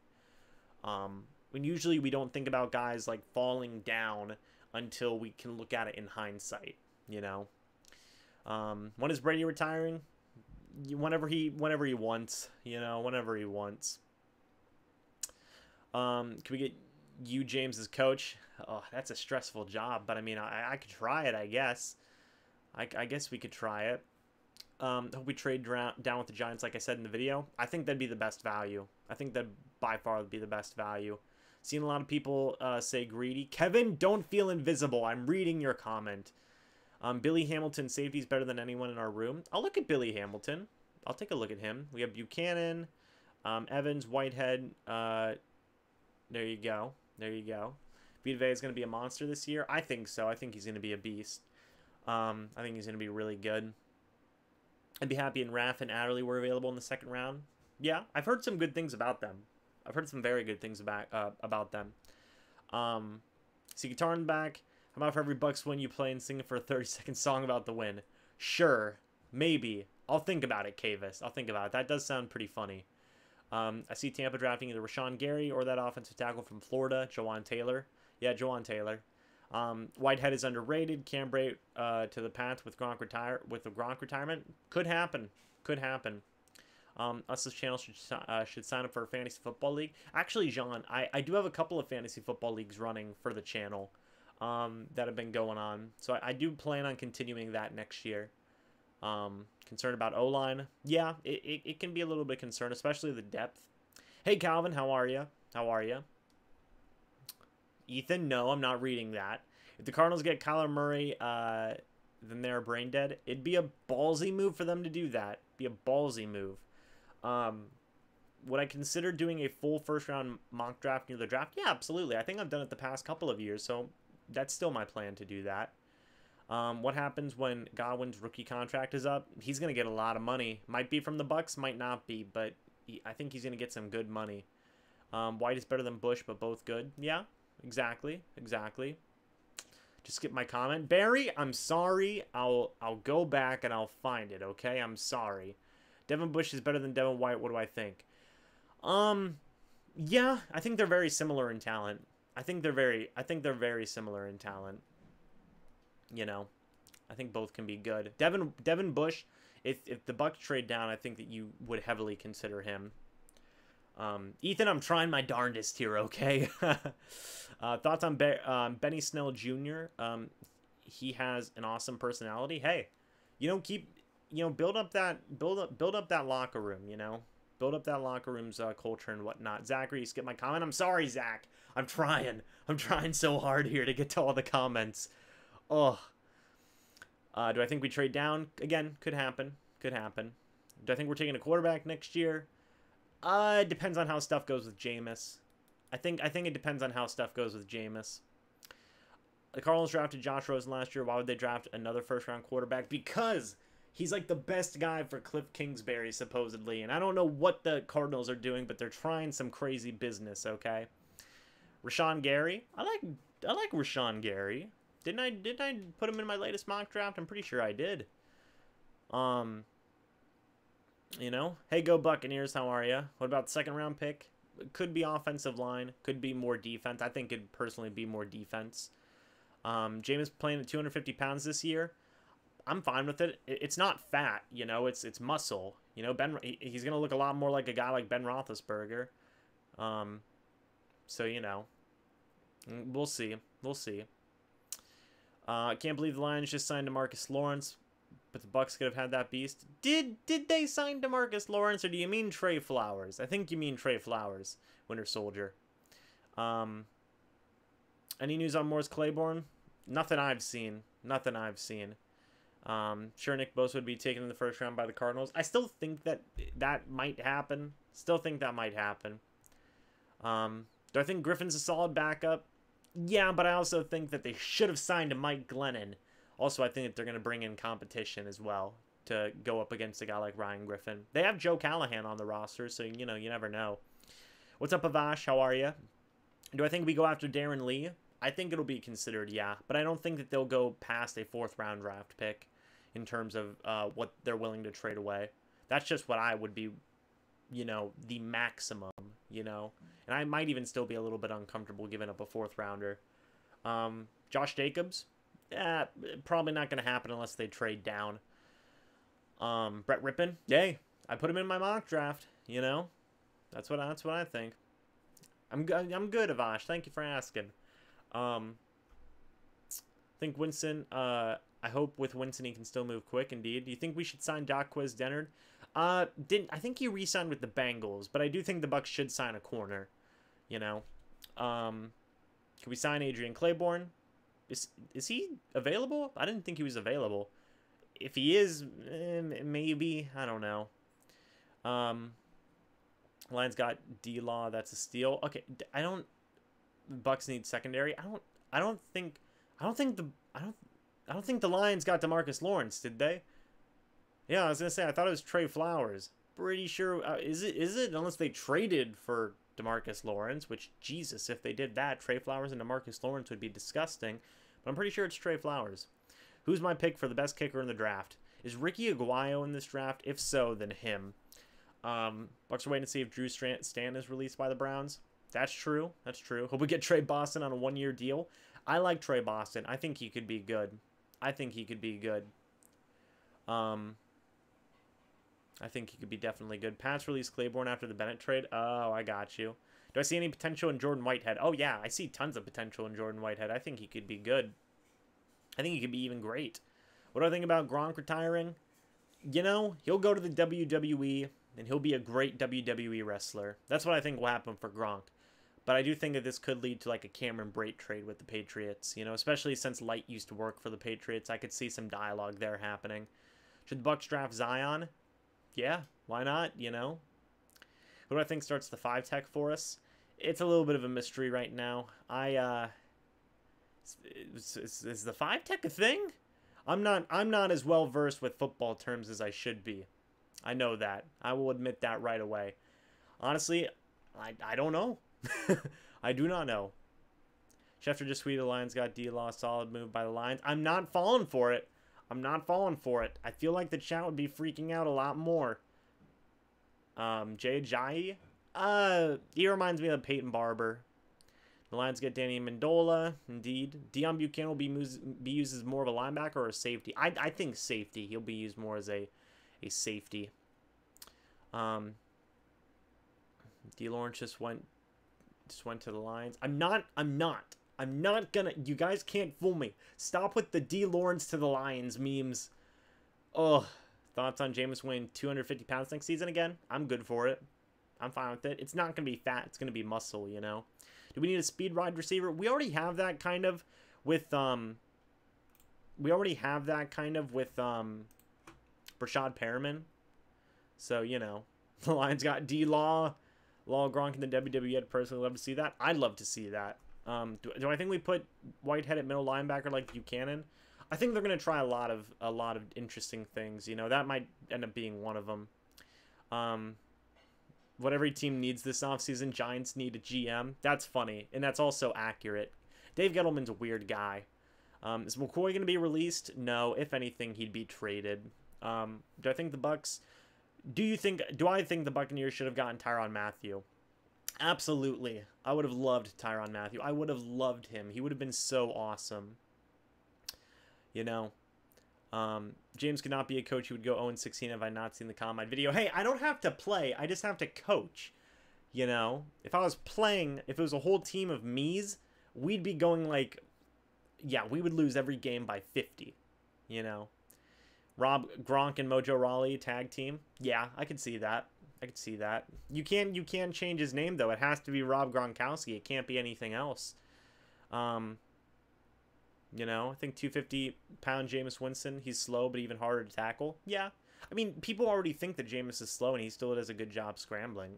Speaker 1: When usually we don't think about guys, like, falling down until we can look at it in hindsight, you know. When is Brady retiring? Whenever he wants, you know, whenever he wants. Can we get you, James, as coach? Oh, that's a stressful job, but I mean, I could try it, I guess. I guess we could try it. Hope we trade down with the Giants, like I said in the video. I think that'd be the best value. I think that by far would be the best value. Seen a lot of people say greedy. Kevin, don't feel invisible. I'm reading your comment. Billy Hamilton, safety's better than anyone in our room. I'll look at Billy Hamilton. I'll take a look at him. We have Buchanan, Evans, Whitehead. There you go. There you go. Vita Vea is going to be a monster this year. I think so. I think he's going to be a beast. I think he's going to be really good. I'd be happy and Raff and Adderley were available in the 2nd round. Yeah, I've heard some good things about them. I've heard some very good things about them. See guitar in the back. How about for every Bucs win you play and sing it for a 30-second song about the win? Sure. Maybe. I'll think about it, Kavis. I'll think about it. That does sound pretty funny. I see Tampa drafting either Rashawn Gary or that offensive tackle from Florida, Jawan Taylor. Yeah, Jawan Taylor. Whitehead is underrated. Cam Brate to the Pats with Gronk retirement. Could happen. Could happen. Us as channel should sign up for a fantasy football league. Actually, John, I do have a couple of fantasy football leagues running for the channel. that have been going on. So I do plan on continuing that next year. Concerned about O-line. Yeah, it can be a little bit concerned, especially the depth. Hey, Calvin, how are you? How are you? Ethan, no, I'm not reading that. If the Cardinals get Kyler Murray, then they're brain dead. It'd be a ballsy move for them to do that. Be a ballsy move. Would I consider doing a full first-round mock draft near the draft? Yeah, absolutely. I think I've done it the past couple of years, so that's still my plan to do that. What happens when Godwin's rookie contract is up? He's going to get a lot of money. Might be from the Bucs, might not be, but I think he's going to get some good money. White is better than Bush, but both good. Yeah, exactly. Just skip my comment. Barry, I'm sorry. I'll go back and I'll find it, okay? I'm sorry. Devin Bush is better than Devin White. What do I think? Yeah, I think they're very similar in talent. I think they're very similar in talent. You know, I think both can be good. Devin Bush, if the Bucs trade down, I think that you would heavily consider him. Ethan, I'm trying my darndest here, okay? Thoughts on Benny Snell Jr.? He has an awesome personality. Hey, build up that locker room, Build up that locker room's culture and whatnot. Zachary, you skipped my comment. I'm sorry, Zach. I'm trying so hard here to get to all the comments. Oh. Do I think we trade down? Again, could happen. Do I think we're taking a quarterback next year? It depends on how stuff goes with Jameis. I think it depends on how stuff goes with Jameis. The Cardinals drafted Josh Rosen last year. Why would they draft another first-round quarterback? Because he's like the best guy for Cliff Kingsbury, supposedly. And I don't know what the Cardinals are doing, but they're trying some crazy business, okay? Rashawn Gary. I like Rashawn Gary. Didn't I put him in my latest mock draft? I'm pretty sure I did. Hey, go Buccaneers. How are you? What about the second round pick? Could be offensive line. Could be more defense. I think it'd personally be more defense. Jameis playing at 250 pounds this year. I'm fine with it. It's not fat, it's muscle. He's going to look a lot more like a guy like Ben Roethlisberger. So, we'll see. I can't believe the Lions just signed DeMarcus Lawrence, but the Bucs could have had that beast. Did they sign DeMarcus Lawrence, or do you mean Trey Flowers? I think you mean Trey Flowers, Winter Soldier. Any news on Morris Claiborne? Nothing I've seen. Sure, Nick Bosa would be taken in the first round by the Cardinals. I still think that might happen. Do I think Griffin's a solid backup? Yeah, but I also think that they should have signed Mike Glennon. Also, I think that they're going to bring in competition as well to go up against a guy like Ryan Griffin. They have Joe Callahan on the roster, so, you never know. What's up, Avash? How are you? Do I think we go after Darren Lee? I think it'll be considered, yeah. But I don't think that they'll go past a fourth-round draft pick in terms of what they're willing to trade away. That's just what I would be, the maximum, And I might even still be a little bit uncomfortable giving up a fourth-rounder. Josh Jacobs? Probably not going to happen unless they trade down. Brett Rippon? Yay. I put him in my mock draft, That's what I think. I'm good, Avash. Thank you for asking. I think Winston, I hope with Winston he can still move quick, indeed. Do you think we should sign Jacquez Dennard? I think he re-signed with the Bengals, but I do think the Bucs should sign a corner, Can we sign Adrian Claiborne? Is he available? I didn't think he was available. If he is, maybe. I don't know. Lions got D-Law. That's a steal. Okay, Bucs need secondary. I don't think the Lions got DeMarcus Lawrence, did they? Yeah, I was gonna say I thought it was Trey Flowers. Pretty sure. Is it? Unless they traded for DeMarcus Lawrence, which Jesus, if they did that, Trey Flowers and DeMarcus Lawrence would be disgusting. But I'm pretty sure it's Trey Flowers. Who's my pick for the best kicker in the draft? Is Ricky Aguayo in this draft? If so, then him. Bucs are waiting to see if Drew Stanton is released by the Browns. That's true. Hope we get Trey Boston on a one-year deal. I like Trey Boston. I think he could be good. I think he could be definitely good. Pats released Claiborne after the Bennett trade. Oh, I got you. Do I see any potential in Jordan Whitehead? Oh, yeah, I see tons of potential in Jordan Whitehead. I think he could be good. I think he could be even great. What do I think about Gronk retiring? You know, he'll go to the WWE, and he'll be a great WWE wrestler. That's what I think will happen for Gronk. But I do think that this could lead to like a Cameron Brate trade with the Patriots, you know, especially since Light used to work for the Patriots. I could see some dialogue there happening. Should the Bucs draft Zion? Yeah, why not, you know? Who do I think starts the 5 tech for us? It's a little bit of a mystery right now. Is the 5 tech a thing? I'm not as well versed with football terms as I should be. I know that. I will admit that right away. Honestly, I don't know. I do not know. Schefter just tweeted the Lions got D-Law, solid move by the Lions. I'm not falling for it. I'm not falling for it. I feel like the chat would be freaking out a lot more. Jay Ajayi? He reminds me of Peyton Barber. The Lions get Danny Amendola. Indeed. Deion Buchanan will be used as more of a linebacker or a safety. I think safety. He'll be used more as a safety. D. Lawrence just went to the Lions. I'm not gonna. You guys can't fool me. Stop with the D. Lawrence to the Lions memes. Ugh. Thoughts on Jameis weighing 250 pounds next season again? I'm good for it. I'm fine with it. It's not gonna be fat. It's gonna be muscle. You know. Do we need a speed wide receiver? We already have that kind of with Rashad Perriman. So you know, the Lions got D-Law. Law Gronk in the WWE. I'd personally love to see that. I'd love to see that. Do I think we put Whitehead at middle linebacker like Buchanan? I think they're going to try a lot of interesting things. You know, that might end up being one of them. What every team needs this offseason, Giants need a GM. That's funny, and that's also accurate. Dave Gettleman's a weird guy. Is McCoy going to be released? No. If anything, he'd be traded. Do I think the Bucs... Do I think the Buccaneers should have gotten Tyrann Mathieu? Absolutely. I would have loved Tyrann Mathieu. I would have loved him. He would have been so awesome. You know, James could not be a coach who would go 0-16 if I had not seen the Combine video. Hey, I don't have to play. I just have to coach. You know, if I was playing, if it was a whole team of me's, we'd be going like, yeah, we would lose every game by 50. You know. Rob Gronk and Mojo Rawley tag team. Yeah, I could see that. I could see that. You can change his name though. It has to be Rob Gronkowski. It can't be anything else. You know, I think 250-pound Jameis Winston. He's slow, but even harder to tackle. Yeah, I mean, people already think that Jameis is slow, and he still does a good job scrambling.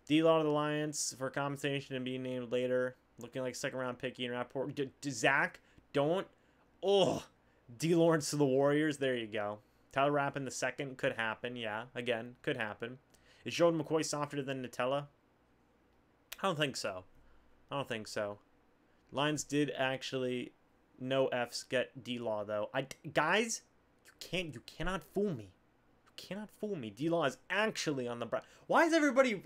Speaker 1: D-Law to the Lions for compensation and being named later. Looking like second-round pick. Ian Rapport. Zach, don't. Oh. D. Lawrence to the Warriors. There you go. Tyler Rapp in the second. Could happen. Yeah. Again, could happen. Is Jordan McCoy softer than Nutella? I don't think so. I don't think so. Lions did actually no Fs get D-Law though. Guys, you cannot fool me. You cannot fool me. D-Law is actually on the Why is everybody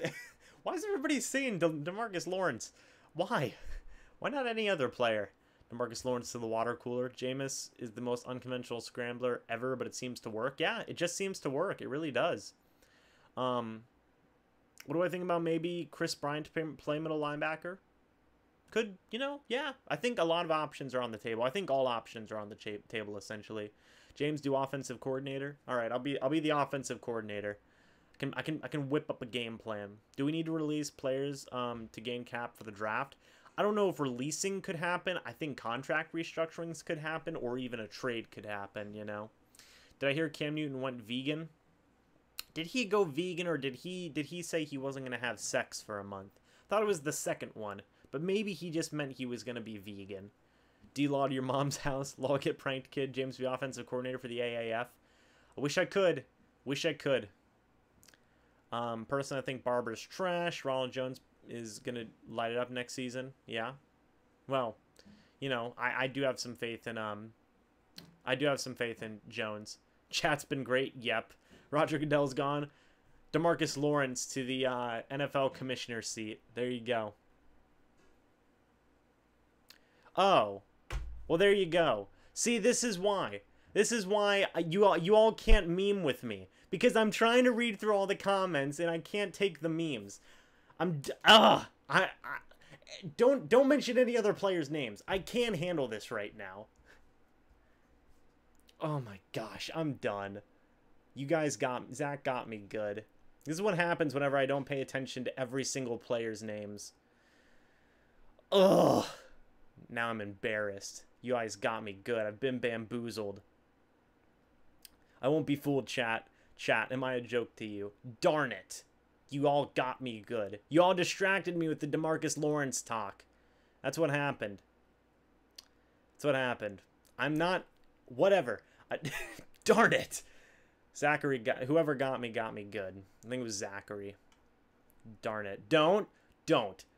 Speaker 1: saying DeMarcus Lawrence? Why? Why not any other player? DeMarcus Lawrence to the water cooler. Jameis is the most unconventional scrambler ever, but it seems to work. Yeah, it just seems to work. It really does. What do I think about maybe Chris Bryant to play middle linebacker? Could, you know, yeah. I think a lot of options are on the table. I think all options are on the table, essentially. James, do offensive coordinator? All right, I'll be the offensive coordinator. I can whip up a game plan. Do we need to release players to gain cap for the draft? I don't know if releasing could happen. I think contract restructurings could happen, or even a trade could happen, you know. Did I hear Cam Newton went vegan? Did he go vegan, or did he say he wasn't going to have sex for a month? Thought it was the second one, but maybe he just meant he was going to be vegan. D-Law to your mom's house. Law get pranked kid. James be offensive coordinator for the AAF. I wish I could. Wish I could. Personally, I think Barber's trash. Ronald Jones is going to light it up next season. Yeah. Well, you know, I do have some faith in Jones. Chat's been great. Yep. Roger Goodell's gone. DeMarcus Lawrence to the NFL commissioner seat. There you go. Oh. Well, there you go. See, this is why. This is why you all can't meme with me, because I'm trying to read through all the comments and I can't take the memes. Don't mention any other players' names. I can't handle this right now. Oh my gosh, I'm done. You guys Zach got me good. This is what happens whenever I don't pay attention to every single player's names. Ugh. Now I'm embarrassed. You guys got me good. I've been bamboozled. I won't be fooled, chat. Chat, am I a joke to you? Darn it. You all got me good. You all distracted me with the DeMarcus Lawrence talk. That's what happened. That's what happened. I'm not... Whatever. Darn it. Zachary whoever got me good. I think it was Zachary. Darn it. Don't.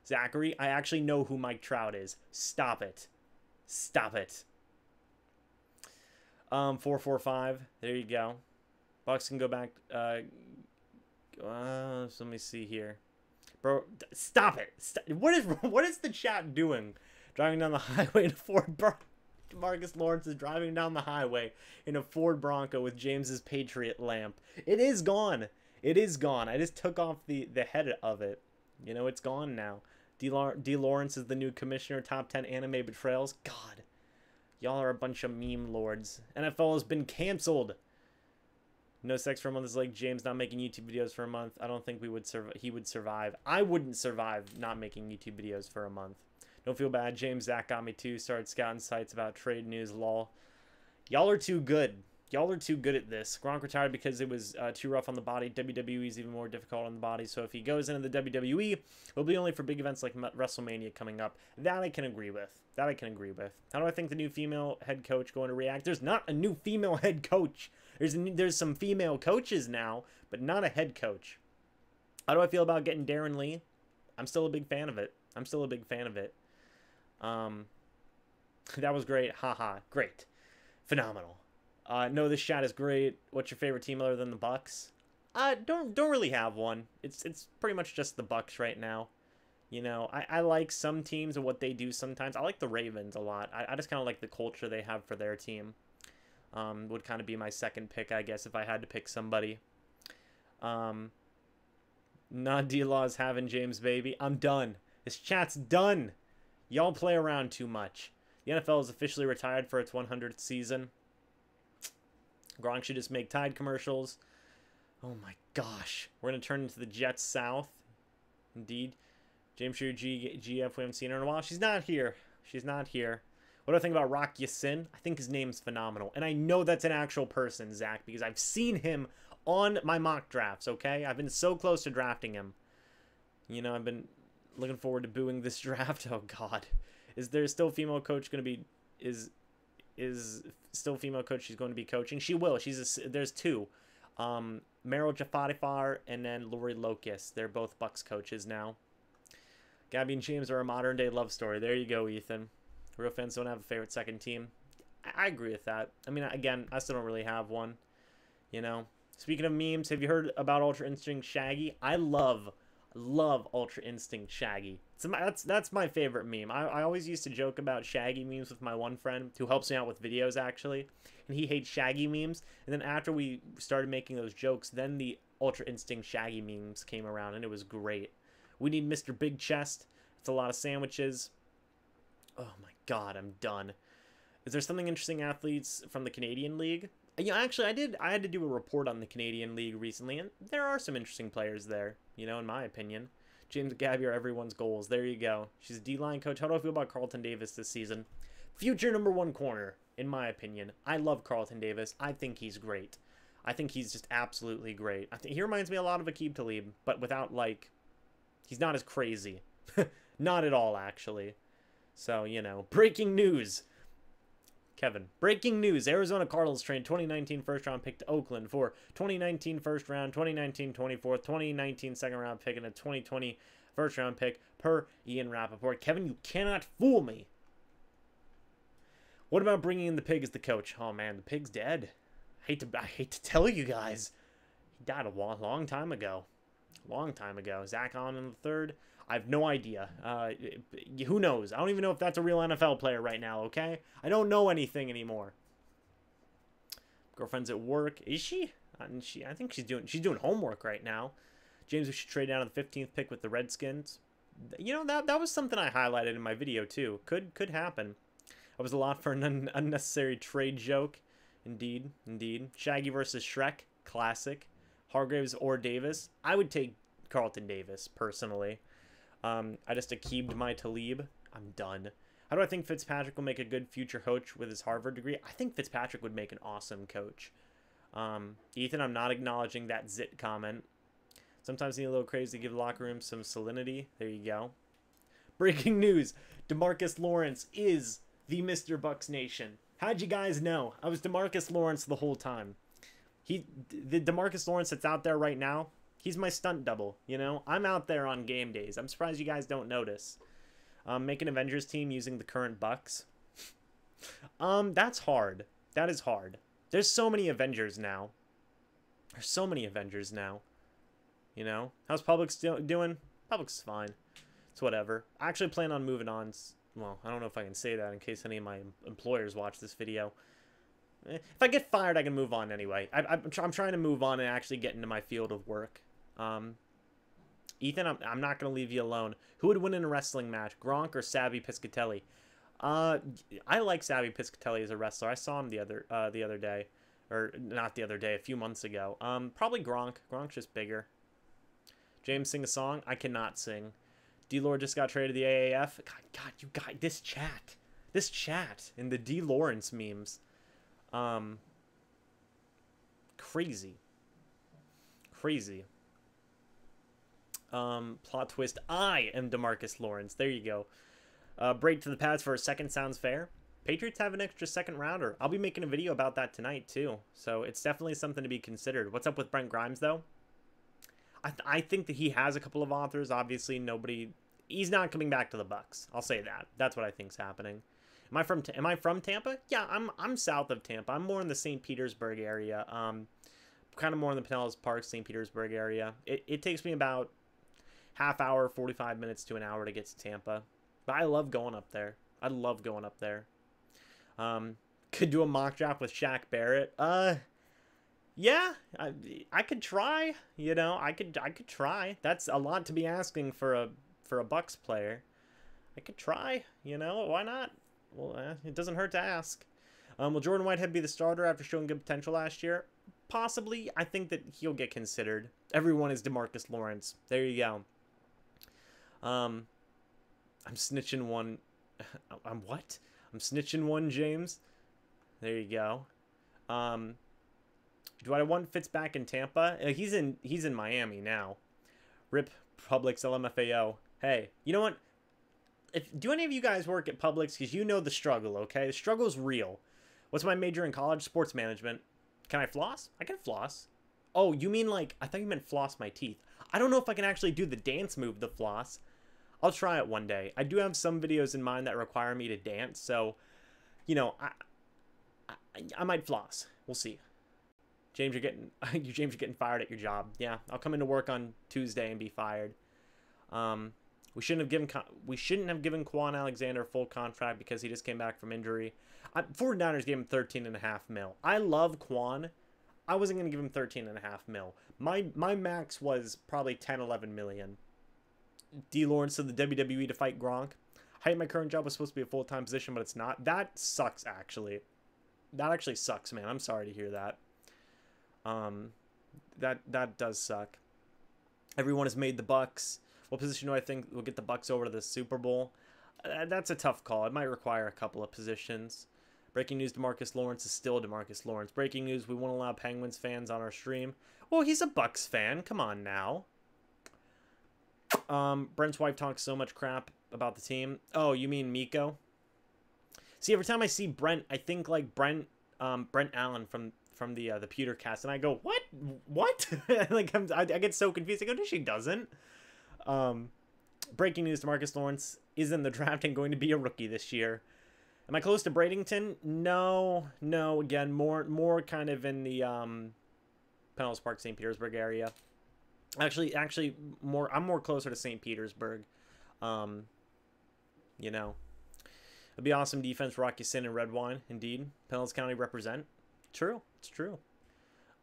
Speaker 1: Zachary, I actually know who Mike Trout is. Stop it. Stop it. 445. There you go. Bucs can go back. So let me see here. Bro, stop it. What is the chat doing? Driving down the highway in a Ford Bronco. Marcus Lawrence is driving down the highway in a Ford Bronco with James's Patriot lamp. It is gone. It is gone. I just took off the head of it. You know, it's gone now. D. Lawrence is the new commissioner. Top 10 anime betrayals. God. Y'all are a bunch of meme lords. NFL has been canceled. No sex for a month is like James not making YouTube videos for a month. I don't think he would survive. I wouldn't survive not making YouTube videos for a month. Don't feel bad. James, Zach got me too. Started scouting sites about trade news, lol. Y'all are too good. Y'all are too good at this. Gronk retired because it was too rough on the body. WWE is even more difficult on the body. So if he goes into the WWE, it'll be only for big events like WrestleMania coming up. That I can agree with. That I can agree with. How do I think the new female head coach going to react? There's not a new female head coach. There's some female coaches now, but not a head coach. How do I feel about getting Darren Lee? I'm still a big fan of it. I'm still a big fan of it. That was great. Haha. Great. Phenomenal. No, this chat is great. What's your favorite team other than the Bucs? Don't really have one. It's pretty much just the Bucs right now. You know, I like some teams and what they do sometimes. I like the Ravens a lot. I just kind of like the culture they have for their team. Would kind of be my second pick, I guess, if I had to pick somebody. Not D-Law's having James, baby. I'm done. This chat's done. Y'all play around too much. The NFL is officially retired for its 100th season. Gronk should just make Tide commercials. Oh my gosh. We're going to turn into the Jets South. Indeed. James Shrew, GF, we haven't seen her in a while. She's not here. She's not here. What do I think about Rock Yassin? I think his name's phenomenal. And I know that's an actual person, Zach, because I've seen him on my mock drafts, okay? I've been so close to drafting him. You know, I've been looking forward to booing this draft. Oh, God. Is there still female coach going to be... Is still female coach she's going to be coaching? She will. There's two. Meryl Jafarifar and then Lori Locust. They're both Bucs coaches now. Gabby and James are a modern-day love story. There you go, Ethan. Real fans don't have a favorite second team. I agree with that. I mean, again, I still don't really have one. You know? Speaking of memes, have you heard about Ultra Instinct Shaggy? I love Ultra Instinct Shaggy. That's my favorite meme. I always used to joke about Shaggy memes with my one friend who helps me out with videos, actually. And he hates Shaggy memes. And then after we started making those jokes, then the Ultra Instinct Shaggy memes came around, and it was great. We need Mr. Big Chest. It's a lot of sandwiches. Oh my God, I'm done. Is there something interesting athletes from the Canadian League? Yeah, actually, I had to do a report on the Canadian League recently, and there are some interesting players there, you know, in my opinion. James and Gabby are everyone's goals. There you go. She's a D-line coach. How do I feel about Carlton Davis this season? Future #1 corner, in my opinion. I love Carlton Davis. I think he's great. I think he's just absolutely great. I think he reminds me a lot of Aqib Talib, but without, like, he's not as crazy. Not at all, actually. So, you know, breaking news. Kevin, breaking news. Arizona Cardinals trade 2019 first-round pick to Oakland for 2019 first round, 2019 24th, 2019 second-round pick, and a 2020 first-round pick per Ian Rappaport. Kevin, you cannot fool me. What about bringing in the pig as the coach? Oh, man, the pig's dead. I hate to tell you guys. He died a long time ago. Long time ago. Zach on in the third. I have no idea. Who knows? I don't even know if that's a real NFL player right now, okay? I don't know anything anymore. Girlfriend's at work. Is she? I think she's doing homework right now. James, we should trade down to the 15th pick with the Redskins. you know, that was something I highlighted in my video too. Could happen. That was a lot for an unnecessary trade joke. Indeed, indeed. Shaggy versus Shrek, classic. Hargraves or Davis. I would take Carlton Davis, personally. I just akeebed my Talib. I'm done. How do I think Fitzpatrick will make a good future coach with his Harvard degree? I think Fitzpatrick would make an awesome coach. Ethan, I'm not acknowledging that zit comment. Sometimes you need a little crazy to give the locker room some salinity. There you go. Breaking news. DeMarcus Lawrence is the MrBucsNation. How'd you guys know? I was DeMarcus Lawrence the whole time. The DeMarcus Lawrence that's out there right now, he's my stunt double, you know? I'm out there on game days. I'm surprised you guys don't notice. Make an Avengers team using the current Bucs. That's hard. That is hard. There's so many Avengers now. There's so many Avengers now. You know? How's Publix doing? Publix is fine. It's whatever. I actually plan on moving on. Well, I don't know if I can say that in case any of my employers watch this video. If I get fired, I can move on anyway. I'm trying to move on and actually get into my field of work. Ethan, I'm not going to leave you alone. Who would win in a wrestling match, Gronk or Savvy Piscatelli? I like Savvy Piscatelli as a wrestler. I saw him the other day. Or, not the other day, a few months ago. Probably Gronk. Gronk's just bigger. James, sing a song? I cannot sing. D-Lord just got traded to the AAF. God, you guys, this chat, and the D. Lawrence memes. Crazy. Plot twist. I am DeMarcus Lawrence. There you go. Break to the Pats for a second sounds fair. Patriots have an extra second rounder. I'll be making a video about that tonight too. So it's definitely something to be considered. What's up with Brent Grimes though? I think that he has a couple of offers. Obviously, he's not coming back to the Bucs. I'll say that. That's what I think's happening. Am I from Tampa? Yeah, I'm south of Tampa. I'm more in the St. Petersburg area. Kind of more in the Pinellas Park, St. Petersburg area. It takes me about half hour, 45 minutes to an hour to get to Tampa. But I love going up there. I love going up there. Could do a mock draft with Shaq Barrett. Yeah, I could try. You know, I could try. That's a lot to be asking for a Bucs player. I could try. You know, why not? Well, it doesn't hurt to ask. Will Jordan Whitehead be the starter after showing good potential last year? Possibly. I think that he'll get considered. Everyone is DeMarcus Lawrence. There you go. I'm snitching one. I'm what? I'm snitching one, James. There you go. Do I want Fitz back in Tampa? He's in Miami now. Rip Publix LMFAO. Hey, you know what? Do any of you guys work at Publix? Because you know the struggle, okay? The struggle's real. What's my major in college? Sports management. Can I floss? I can floss. Oh, you mean like, I thought you meant floss my teeth. I don't know if I can actually do the dance move, the floss. I'll try it one day. I do have some videos in mind that require me to dance, so, you know, I might floss. We'll see. James, you're getting fired at your job. Yeah, I'll come into work on Tuesday and be fired. We shouldn't have given Quan Alexander a full contract because he just came back from injury. 49ers gave him $13.5 million. I love Quan. I wasn't going to give him $13.5 million. My max was probably $10-11 million. D. Lawrence to the WWE to fight Gronk. Hey, my current job was supposed to be a full-time position, but it's not. That sucks, actually. That actually sucks, man. I'm sorry to hear that. That does suck. Everyone has made the Bucs. What position do I think will get the Bucs over to the Super Bowl? That's a tough call. It might require a couple of positions. Breaking news, DeMarcus Lawrence is still DeMarcus Lawrence. Breaking news, we won't allow Penguins fans on our stream. Well, he's a Bucs fan. Come on now. Brent's wife talks so much crap about the team. Oh, you mean Miko? See, every time I see Brent, I think like Brent Allen from the Pewtercast, and I go, what? Like I get so confused. I go, no, she doesn't. Breaking news: DeMarcus Lawrence is in the draft and going to be a rookie this year. Am I close to Bradenton? No. Again, more kind of in the Pinellas Park, St. Petersburg area. Actually, more. I'm more closer to St. Petersburg. You know, it'd be awesome defense. Rocky Sin and Red Wine, indeed. Pinellas County represent. True, it's true.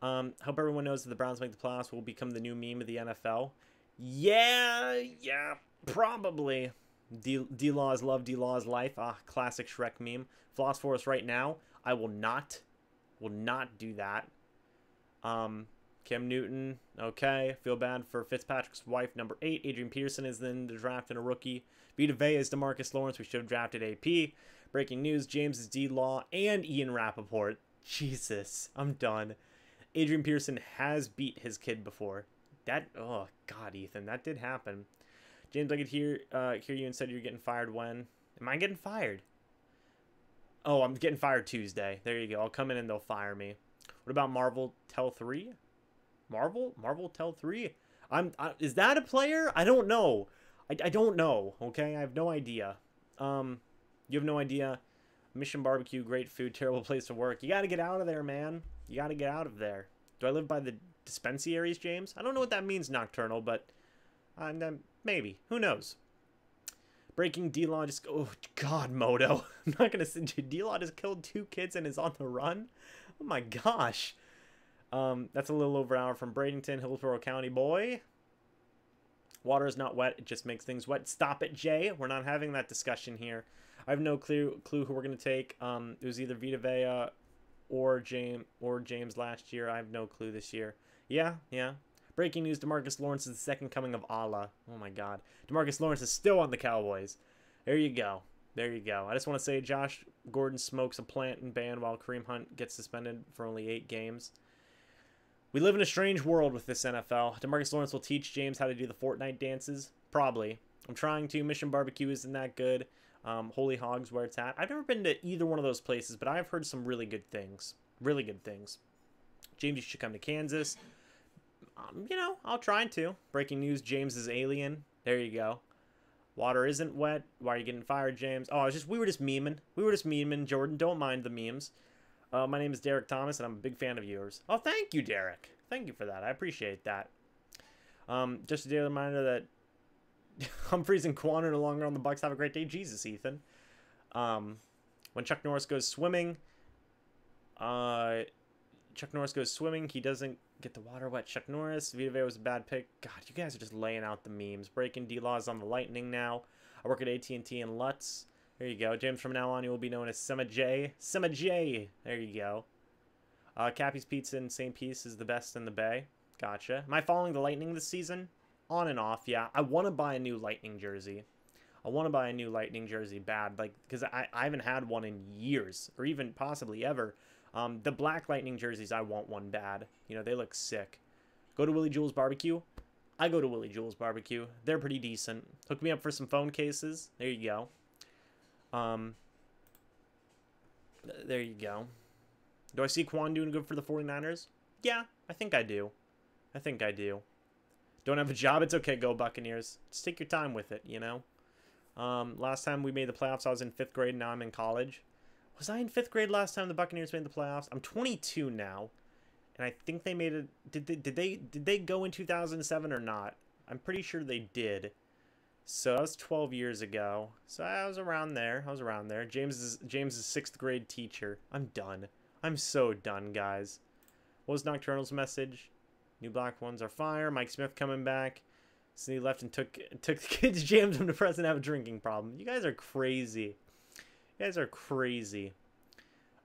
Speaker 1: Hope everyone knows that the Browns make the playoffs will become the new meme of the NFL. Yeah, probably. D-Law is love, D-Law is life. Ah, classic Shrek meme. Floss for us right now. I will not do that. Cam Newton, okay. Feel bad for Fitzpatrick's wife, number 8. Adrian Peterson is in the draft and a rookie. Vita Vea is DeMarcus Lawrence. We should have drafted AP. Breaking news, James is D-Law and Ian Rappaport. Jesus, I'm done. Adrian Peterson has beat his kid before. Oh, God, Ethan, that did happen. James, I could hear you and said you're getting fired when? Am I getting fired? Oh, I'm getting fired Tuesday. There you go. I'll come in and they'll fire me. What about Marvel Tell 3? Marvel Tell 3? Is that a player? I don't know. I don't know, okay? I have no idea. You have no idea. Mission Barbecue, great food, terrible place to work. You got to get out of there, man. You got to get out of there. Do I live by the dispensaries, James? I don't know what that means, Nocturnal, but maybe. Who knows? Breaking D-Law just... Oh, God, Moto. I'm not going to say... D-Law just killed 2 kids and is on the run? Oh, my gosh. That's a little over an hour from Bradenton, Hillsborough County, boy. Water is not wet. It just makes things wet. Stop it, Jay. We're not having that discussion here. I have no clue who we're going to take. It was either Vita Vea or James last year. I have no clue this year. Yeah. Breaking news, DeMarcus Lawrence is the second coming of Allah. Oh, my God. DeMarcus Lawrence is still on the Cowboys. There you go. I just want to say Josh Gordon smokes a plant and ban while Kareem Hunt gets suspended for only 8 games. We live in a strange world with this NFL. DeMarcus Lawrence will teach James how to do the Fortnite dances. Probably. I'm trying to. Mission Barbecue isn't that good. Holy Hogs where it's at. I've never been to either one of those places, but I've heard some really good things. James, you should come to Kansas. I'll try to. Breaking news, James is alien. There you go. Water isn't wet. Why are you getting fired, James? Oh, we were just memeing. Jordan, don't mind the memes. My name is Derek Thomas, and I'm a big fan of yours. Oh, thank you, Derek. Thank you for that. I appreciate that. Just a daily reminder that Humphreys and Quan are no longer on the Bucs. Have a great day. Jesus, Ethan. When Chuck Norris goes swimming, he doesn't get the water wet. Chuck Norris. Vita Vea was a bad pick. God, you guys are just laying out the memes. Breaking D-Laws on the Lightning now. I work at AT&T in Lutz. There you go. James, from now on, you will be known as Sema J. There you go. Cappy's Pizza in St. Pete's is the best in the Bay. Gotcha. Am I following the Lightning this season? On and off, yeah. I want to buy a new Lightning jersey. Bad, because I haven't had one in years, or even possibly ever. The black Lightning jerseys, I want one bad. They look sick. Go to Willie Jules Barbecue. I go to Willie Jules Barbecue. They're pretty decent. Hook me up for some phone cases. There you go. There you go. Do I see Quan doing good for the 49ers? Yeah, I think I do. Don't have a job? It's okay. Go Buccaneers. Just take your time with it, Last time we made the playoffs, I was in 5th grade. Now I'm in college. Was I in 5th grade last time the Buccaneers made the playoffs? I'm 22 now, and I think they made it. Did they go in 2007 or not? I'm pretty sure they did. So that was 12 years ago. So I was around there. James is 6th grade teacher. I'm done. I'm so done, guys. What was Nocturnal's message? New black ones are fire. Mike Smith coming back. So he left and took the kids' jams from the president have a drinking problem. You guys are crazy.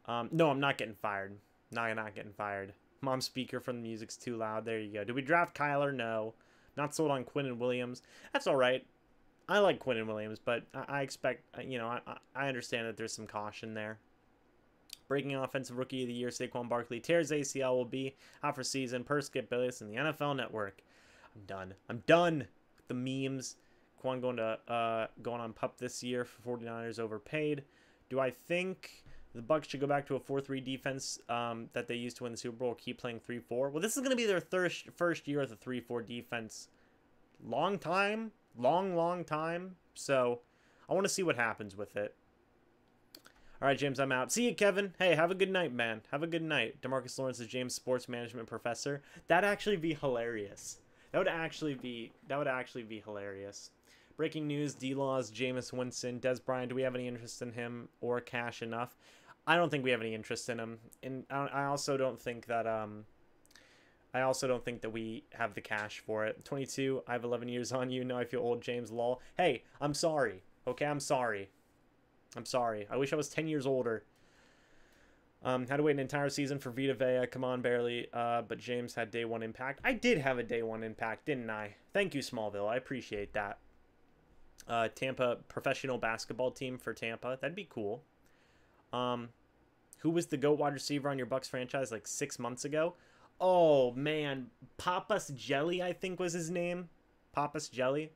Speaker 1: No, I'm not getting fired. Not getting fired. Mom's speaker from the music's too loud. There you go. Did we draft Kyler? No. Not sold on Quinn and Williams. That's all right. I like Quinn and Williams, but I expect, I understand that there's some caution there. Breaking offensive rookie of the year, Saquon Barkley tears ACL, will be out for season per Skip Bayless and the NFL Network. I'm done with the memes. Quan going on PUP this year for 49ers overpaid. Do I think the Bucs should go back to a 4-3 defense that they used to win the Super Bowl, or keep playing 3-4? Well, this is going to be their first year with a 3-4 defense. Long time. So I want to see what happens with it. All right, James, I'm out. See you, Kevin. Hey, have a good night, man. Have a good night. DeMarcus Lawrence is James' sports management professor. That'd actually be hilarious. That would actually be hilarious. Breaking news, D-Laws, Jameis Winston, Des Bryant. Do we have any interest in him or cash enough? I don't think we have any interest in him. And I also don't think that I also don't think that we have the cash for it. 22, I have 11 years on you. Now I feel old, James, lol. Hey, I'm sorry. Okay, I'm sorry. I'm sorry. I wish I was 10 years older. Had to wait an entire season for Vita Vea. Come on, barely. But James had day one impact. I did have a day one impact, didn't I? Thank you, Smallville. I appreciate that. Tampa, professional basketball team for Tampa. That'd be cool. Who was the GOAT wide receiver on your Bucs franchise like 6 months ago? Oh, man. Papas Jelly, I think was his name. Papas Jelly.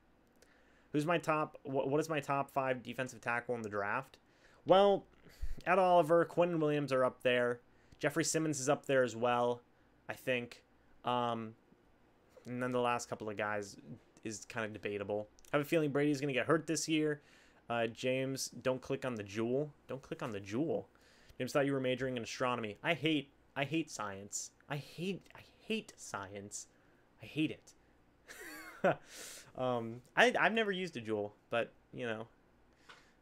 Speaker 1: Who's my top... What is my top 5 defensive tackle in the draft? Well, Ed Oliver, Quentin Williams are up there. Jeffrey Simmons is up there as well, I think. And then the last couple of guys is kind of debatable. I have a feeling Brady's going to get hurt this year. James, don't click on the jewel. Don't click on the jewel. James thought you were majoring in astronomy. I hate science. I hate science. I hate it. I've never used a jewel, but you know,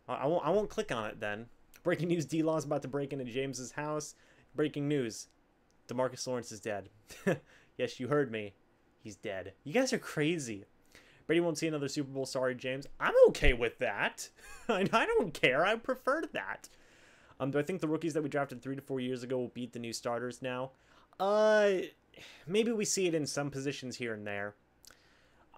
Speaker 1: I won't click on it then. Breaking news: D-Law's about to break into James's house. Breaking news: DeMarcus Lawrence is dead. Yes, you heard me. He's dead. You guys are crazy. Brady won't see another Super Bowl. Sorry, James. I'm okay with that. I don't care. I prefer that. Do I think the rookies that we drafted 3 to 4 years ago will beat the new starters now? Maybe we see it in some positions here and there.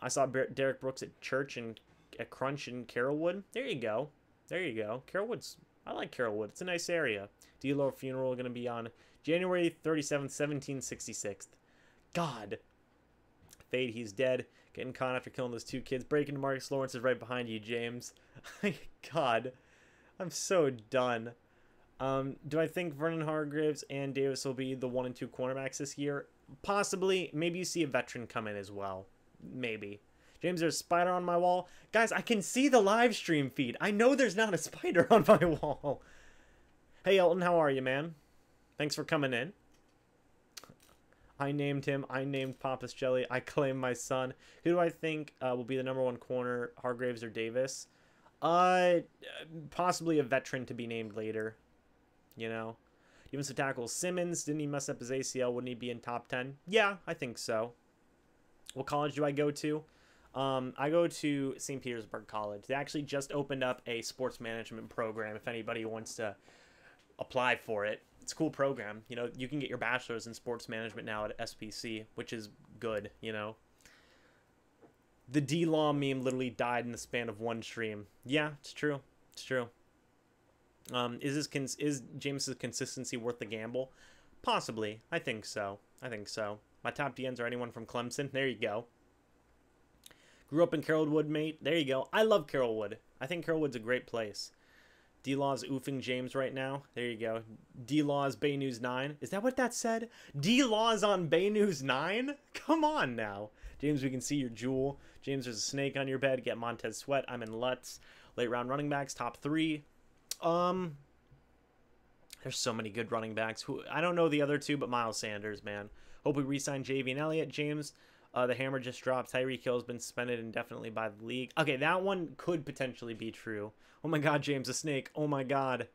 Speaker 1: I saw Derek Brooks at Church and at Crunch in Carrollwood. There you go. There you go. Carrollwood's... I like Carrollwood. It's a nice area. D-Lo funeral going to be on January 37th, 1766. God. Fade, he's dead. Getting caught after killing those 2 kids. Breaking Marcus Lawrence is right behind you, James. God. I'm so done. Do I think Vernon Hargreaves and Davis will be the 1 and 2 cornerbacks this year? Possibly. Maybe you see a veteran come in as well. Maybe. James, there's a spider on my wall. Guys, I can see the live stream feed. I know there's not a spider on my wall. Hey, Elton, how are you, man? Thanks for coming in. I named him. I named Papas Jelly. I claim my son. Who do I think will be the #1 corner, Hargreaves or Davis? Possibly a veteran to be named later. You know? Defensive tackle Simmons. Didn't he mess up his ACL? Wouldn't he be in top 10? Yeah, I think so. What college do I go to? I go to St. Petersburg College. They actually just opened up a sports management program if anybody wants to apply for it. It's a cool program. You know, you can get your bachelor's in sports management now at SPC, which is good, you know. The D-Law meme literally died in the span of 1 stream. Yeah, it's true. It's true. Is James's consistency worth the gamble? Possibly. I think so. I think so. My top DNs are anyone from Clemson. There you go. Grew up in Carrollwood, mate. There you go. I love Carrollwood. I think Carrollwood's a great place. D-Law's oofing James right now. There you go. D-Law's Bay News 9. Is that what that said? D-Law's on Bay News 9? Come on now. James, we can see your jewel. James, there's a snake on your bed. Get Montez Sweat. I'm in Lutz. Late round running backs. Top 3. There's so many good running backs. I don't know the other 2, but Miles Sanders, man. Hope we re-sign JV and Elliott. James, the hammer just dropped. Tyreek Hill's been suspended indefinitely by the league. Okay, that one could potentially be true. Oh my God, James, a snake. Oh my God.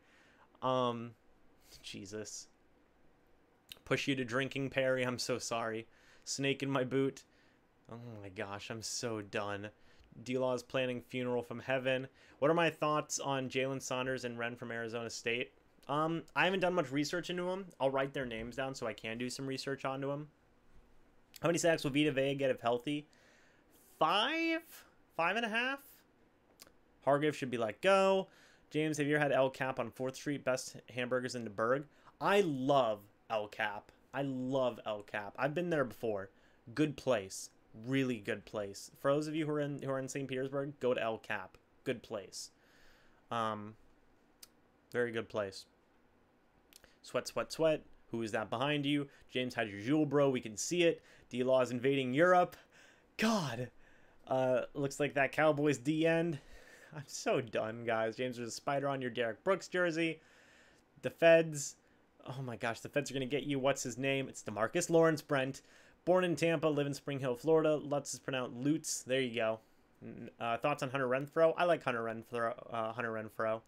Speaker 1: Jesus. Push you to drinking, Perry. I'm so sorry. Snake in my boot. Oh my gosh, I'm so done. D-Law's planning funeral from heaven. What are my thoughts on Jalen Saunders and Ren from Arizona State? I haven't done much research into them. I'll write their names down so I can do some research onto them. How many sacks will Vita Vea get if healthy? 5? 5.5? Hargrave should be let go. James, have you ever had El Cap on 4th Street? Best hamburgers in the Berg. I love El Cap. I love El Cap. I've been there before. Good place. Really good place. For those of you who are in St. Petersburg, go to El Cap. Good place. Very good place. Sweat, sweat, sweat. Who is that behind you? James had your jewel, bro. We can see it. D-Law is invading Europe. God. Looks like that Cowboys D-end. I'm so done, guys. James, there's a spider on your Derek Brooks jersey. The Feds. Oh my gosh, the Feds are going to get you. What's his name? It's DeMarcus Lawrence, Brent. Born in Tampa, live in Spring Hill, Florida. Lutz is pronounced Lutz. There you go. Thoughts on Hunter Renfrow? I like Hunter Renfrow.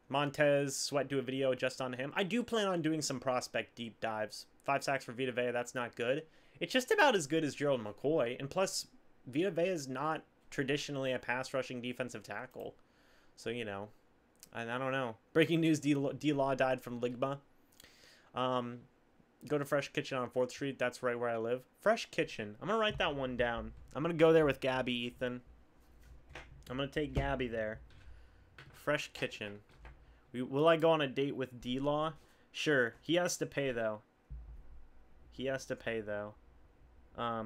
Speaker 1: Montez Sweat do a video just on him. I do plan on doing some prospect deep dives 5 sacks for Vita Vea. That's not good. It's just about as good as Gerald McCoy. And plus, Vita Vea is not traditionally a pass-rushing defensive tackle. So, you know, I don't know. Breaking news, D-Law died from Ligma. Go to Fresh Kitchen on 4th Street. That's right where I live. Fresh Kitchen. I'm going to write that one down. I'm going to go there with Gabby, Ethan. I'm going to take Gabby there. Fresh Kitchen. Will I go on a date with D-Law? Sure. He has to pay, though. He has to pay, though. Yeah,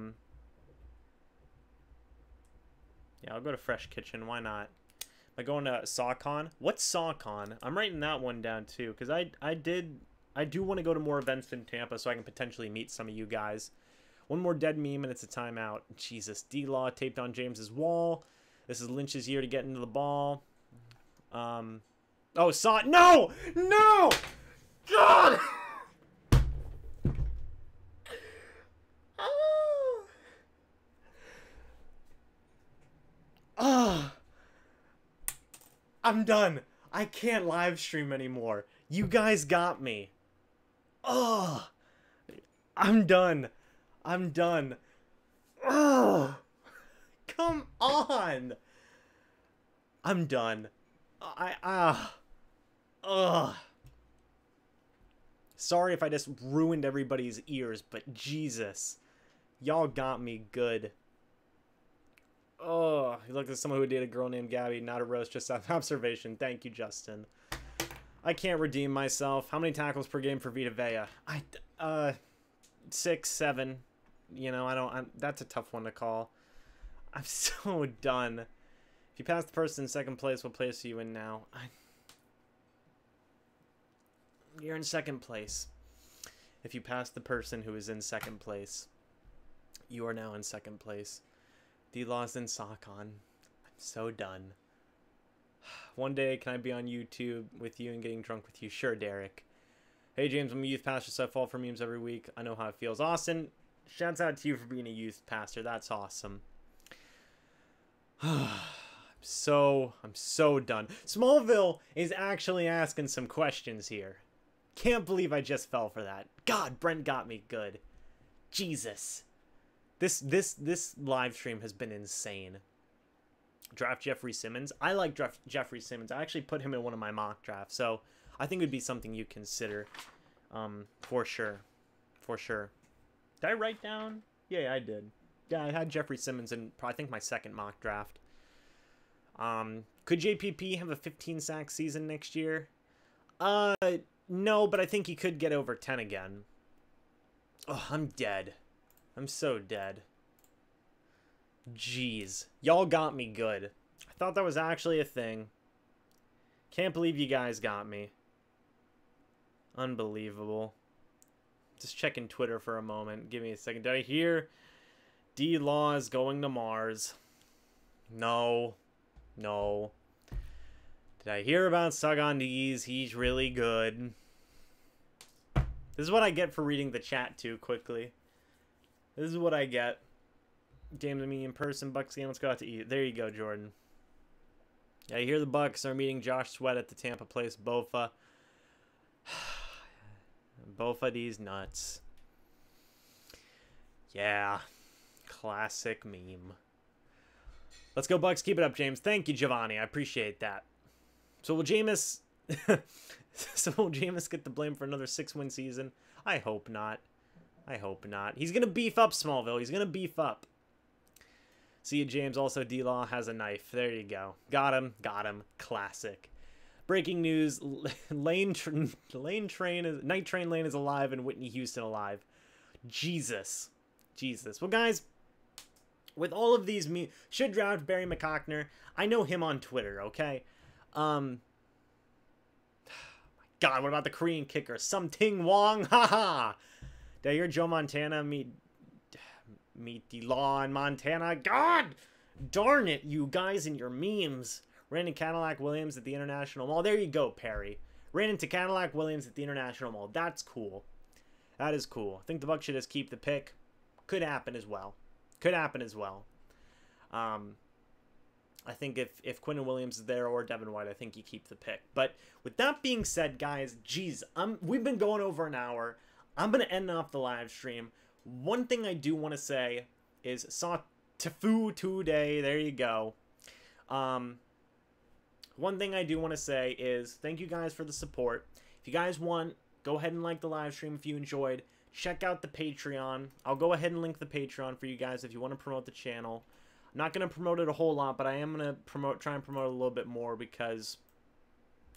Speaker 1: I'll go to Fresh Kitchen. Why not? Am I going to SawCon? What's SawCon? I'm writing that one down, too, because I do want to go to more events in Tampa so I can potentially meet some of you guys. One more dead meme, and it's a timeout. Jesus. D-Law taped on James's wall. This is Lynch's year to get into the ball. Oh, No! No! God! Oh. I'm done. I can't live stream anymore. You guys got me. Oh. I'm done. I'm done. Oh. Come on. I'm done. Sorry if I just ruined everybody's ears, but Jesus. Y'all got me good. Oh, you look like someone who would date a girl named Gabby, not a roast, just an observation. Thank you, Justin. I can't redeem myself. How many tackles per game for Vita Vea? 6, 7. You know, that's a tough one to call. I'm so done. If you pass the person in second place, what place are you in now? You're in second place. If you pass the person who is in second place, you are now in second place. D-Law's in SawCon. I'm so done. One day, can I be on YouTube with you and getting drunk with you? Sure, Derek. Hey, James, I'm a youth pastor, so I fall for memes every week. I know how it feels. Austin, shouts out to you for being a youth pastor. That's awesome. I'm so done. Smallville is actually asking some questions here. Can't believe I just fell for that. God, Brent got me good. Jesus. This live stream has been insane. Draft Jeffrey Simmons. I like Jeffrey Simmons. I actually put him in one of my mock drafts, so I think it would be something you consider, for sure. For sure. Did I write down? Yeah, I did. Yeah, I had Jeffrey Simmons in, I think, my second mock draft. Could JPP have a 15-sack season next year? No, but I think he could get over 10 again. Oh, I'm dead. I'm so dead. Jeez. Y'all got me good. I thought that was actually a thing. Can't believe you guys got me. Unbelievable. Just checking Twitter for a moment. Give me a second. Did I hear D-Law is going to Mars? No. No. Did I hear about Sagandiz? He's really good. This is what I get for reading the chat too quickly. This is what I get. James, I mean in person, Bucs game, let's go out to eat. There you go, Jordan. Yeah, I hear the Bucs are meeting Josh Sweat at the Tampa place, Bofa. Bofa these nuts. Yeah. Classic meme. Let's go, Bucs. Keep it up, James. Thank you, Giovanni. I appreciate that. So will Jameis... so will Jameis get the blame for another 6-win season? I hope not. I hope not. He's going to beef up Smallville. He's going to beef up. See you, James. Also, D-Law has a knife. There you go. Got him. Got him. Classic. Breaking news. Night Train Lane is alive and Whitney Houston alive. Jesus. Jesus. Well, guys, with all of these should draft Barry McCockner. I know him on Twitter, okay? My God, what about the Korean kicker? Something Wong? Haha. Did I hear Joe Montana meet D-Law in Montana? God darn it, you guys and your memes. Ran into Cadillac Williams at the International Mall. There you go, Perry. Ran into Cadillac Williams at the International Mall. That's cool. That is cool. I think the Bucs should just keep the pick. Could happen as well. Could happen as well. I think if Quinton Williams is there or Devin White, I think you keep the pick. But with that being said, guys, geez, we've been going over an hour. I'm going to end off the live stream. One thing I do want to say is saw Tafu today. There you go. One thing I do want to say is thank you guys for the support. If you guys want, go ahead and like the live stream if you enjoyed. Check out the Patreon. I'll go ahead and link the Patreon for you guys if you want to promote the channel. I'm not going to promote it a whole lot, but I am going to try and promote it a little bit more because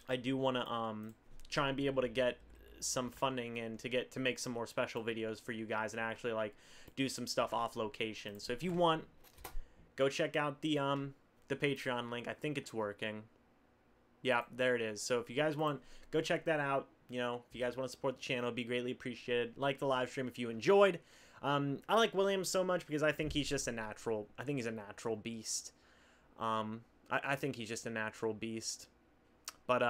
Speaker 1: I do want to try and be able to get some funding and to make some more special videos for you guys and actually like do some stuff off location. So if you want, go check out the Patreon link. I think it's working. Yeah, there it is. So if you guys want, go check that out. You know, if you guys want to support the channel, it'd be greatly appreciated. Like the live stream if you enjoyed. I like Williams so much because I think he's just a natural. I think he's a natural beast. I think he's just a natural beast. But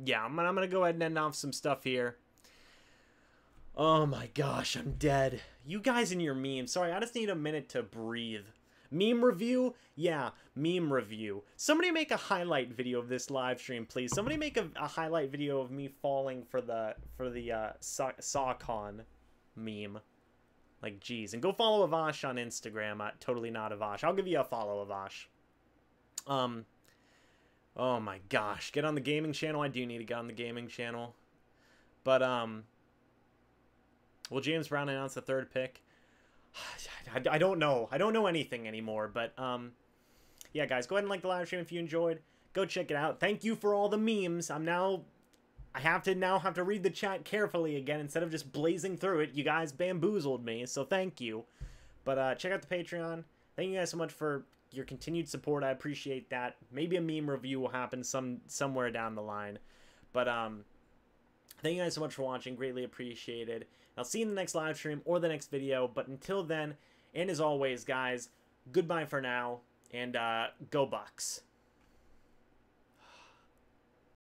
Speaker 1: yeah, I'm gonna go ahead and end off some stuff here. Oh my gosh, I'm dead. You guys and your memes. Sorry, I just need a minute to breathe. Meme review? Yeah, meme review. Somebody make a highlight video of this live stream, please. Somebody make a highlight video of me falling for the SawCon meme. Like, geez. And go follow Avash on Instagram at Totally Not Avash. I'll give you a follow, Avash. Oh my gosh. Get on the gaming channel. I do need to get on the gaming channel. But, will James Brown announce the third pick? I don't know. I don't know anything anymore. But, yeah, guys, go ahead and like the live stream if you enjoyed. Go check it out. Thank you for all the memes. I have to read the chat carefully again instead of just blazing through it. You guys bamboozled me, so thank you. But check out the Patreon. Thank you guys so much for your continued support. I appreciate that. Maybe a meme review will happen somewhere down the line. But thank you guys so much for watching. Greatly appreciated. I'll see you in the next live stream or the next video. But until then, and as always, guys, goodbye for now, and go Bucs.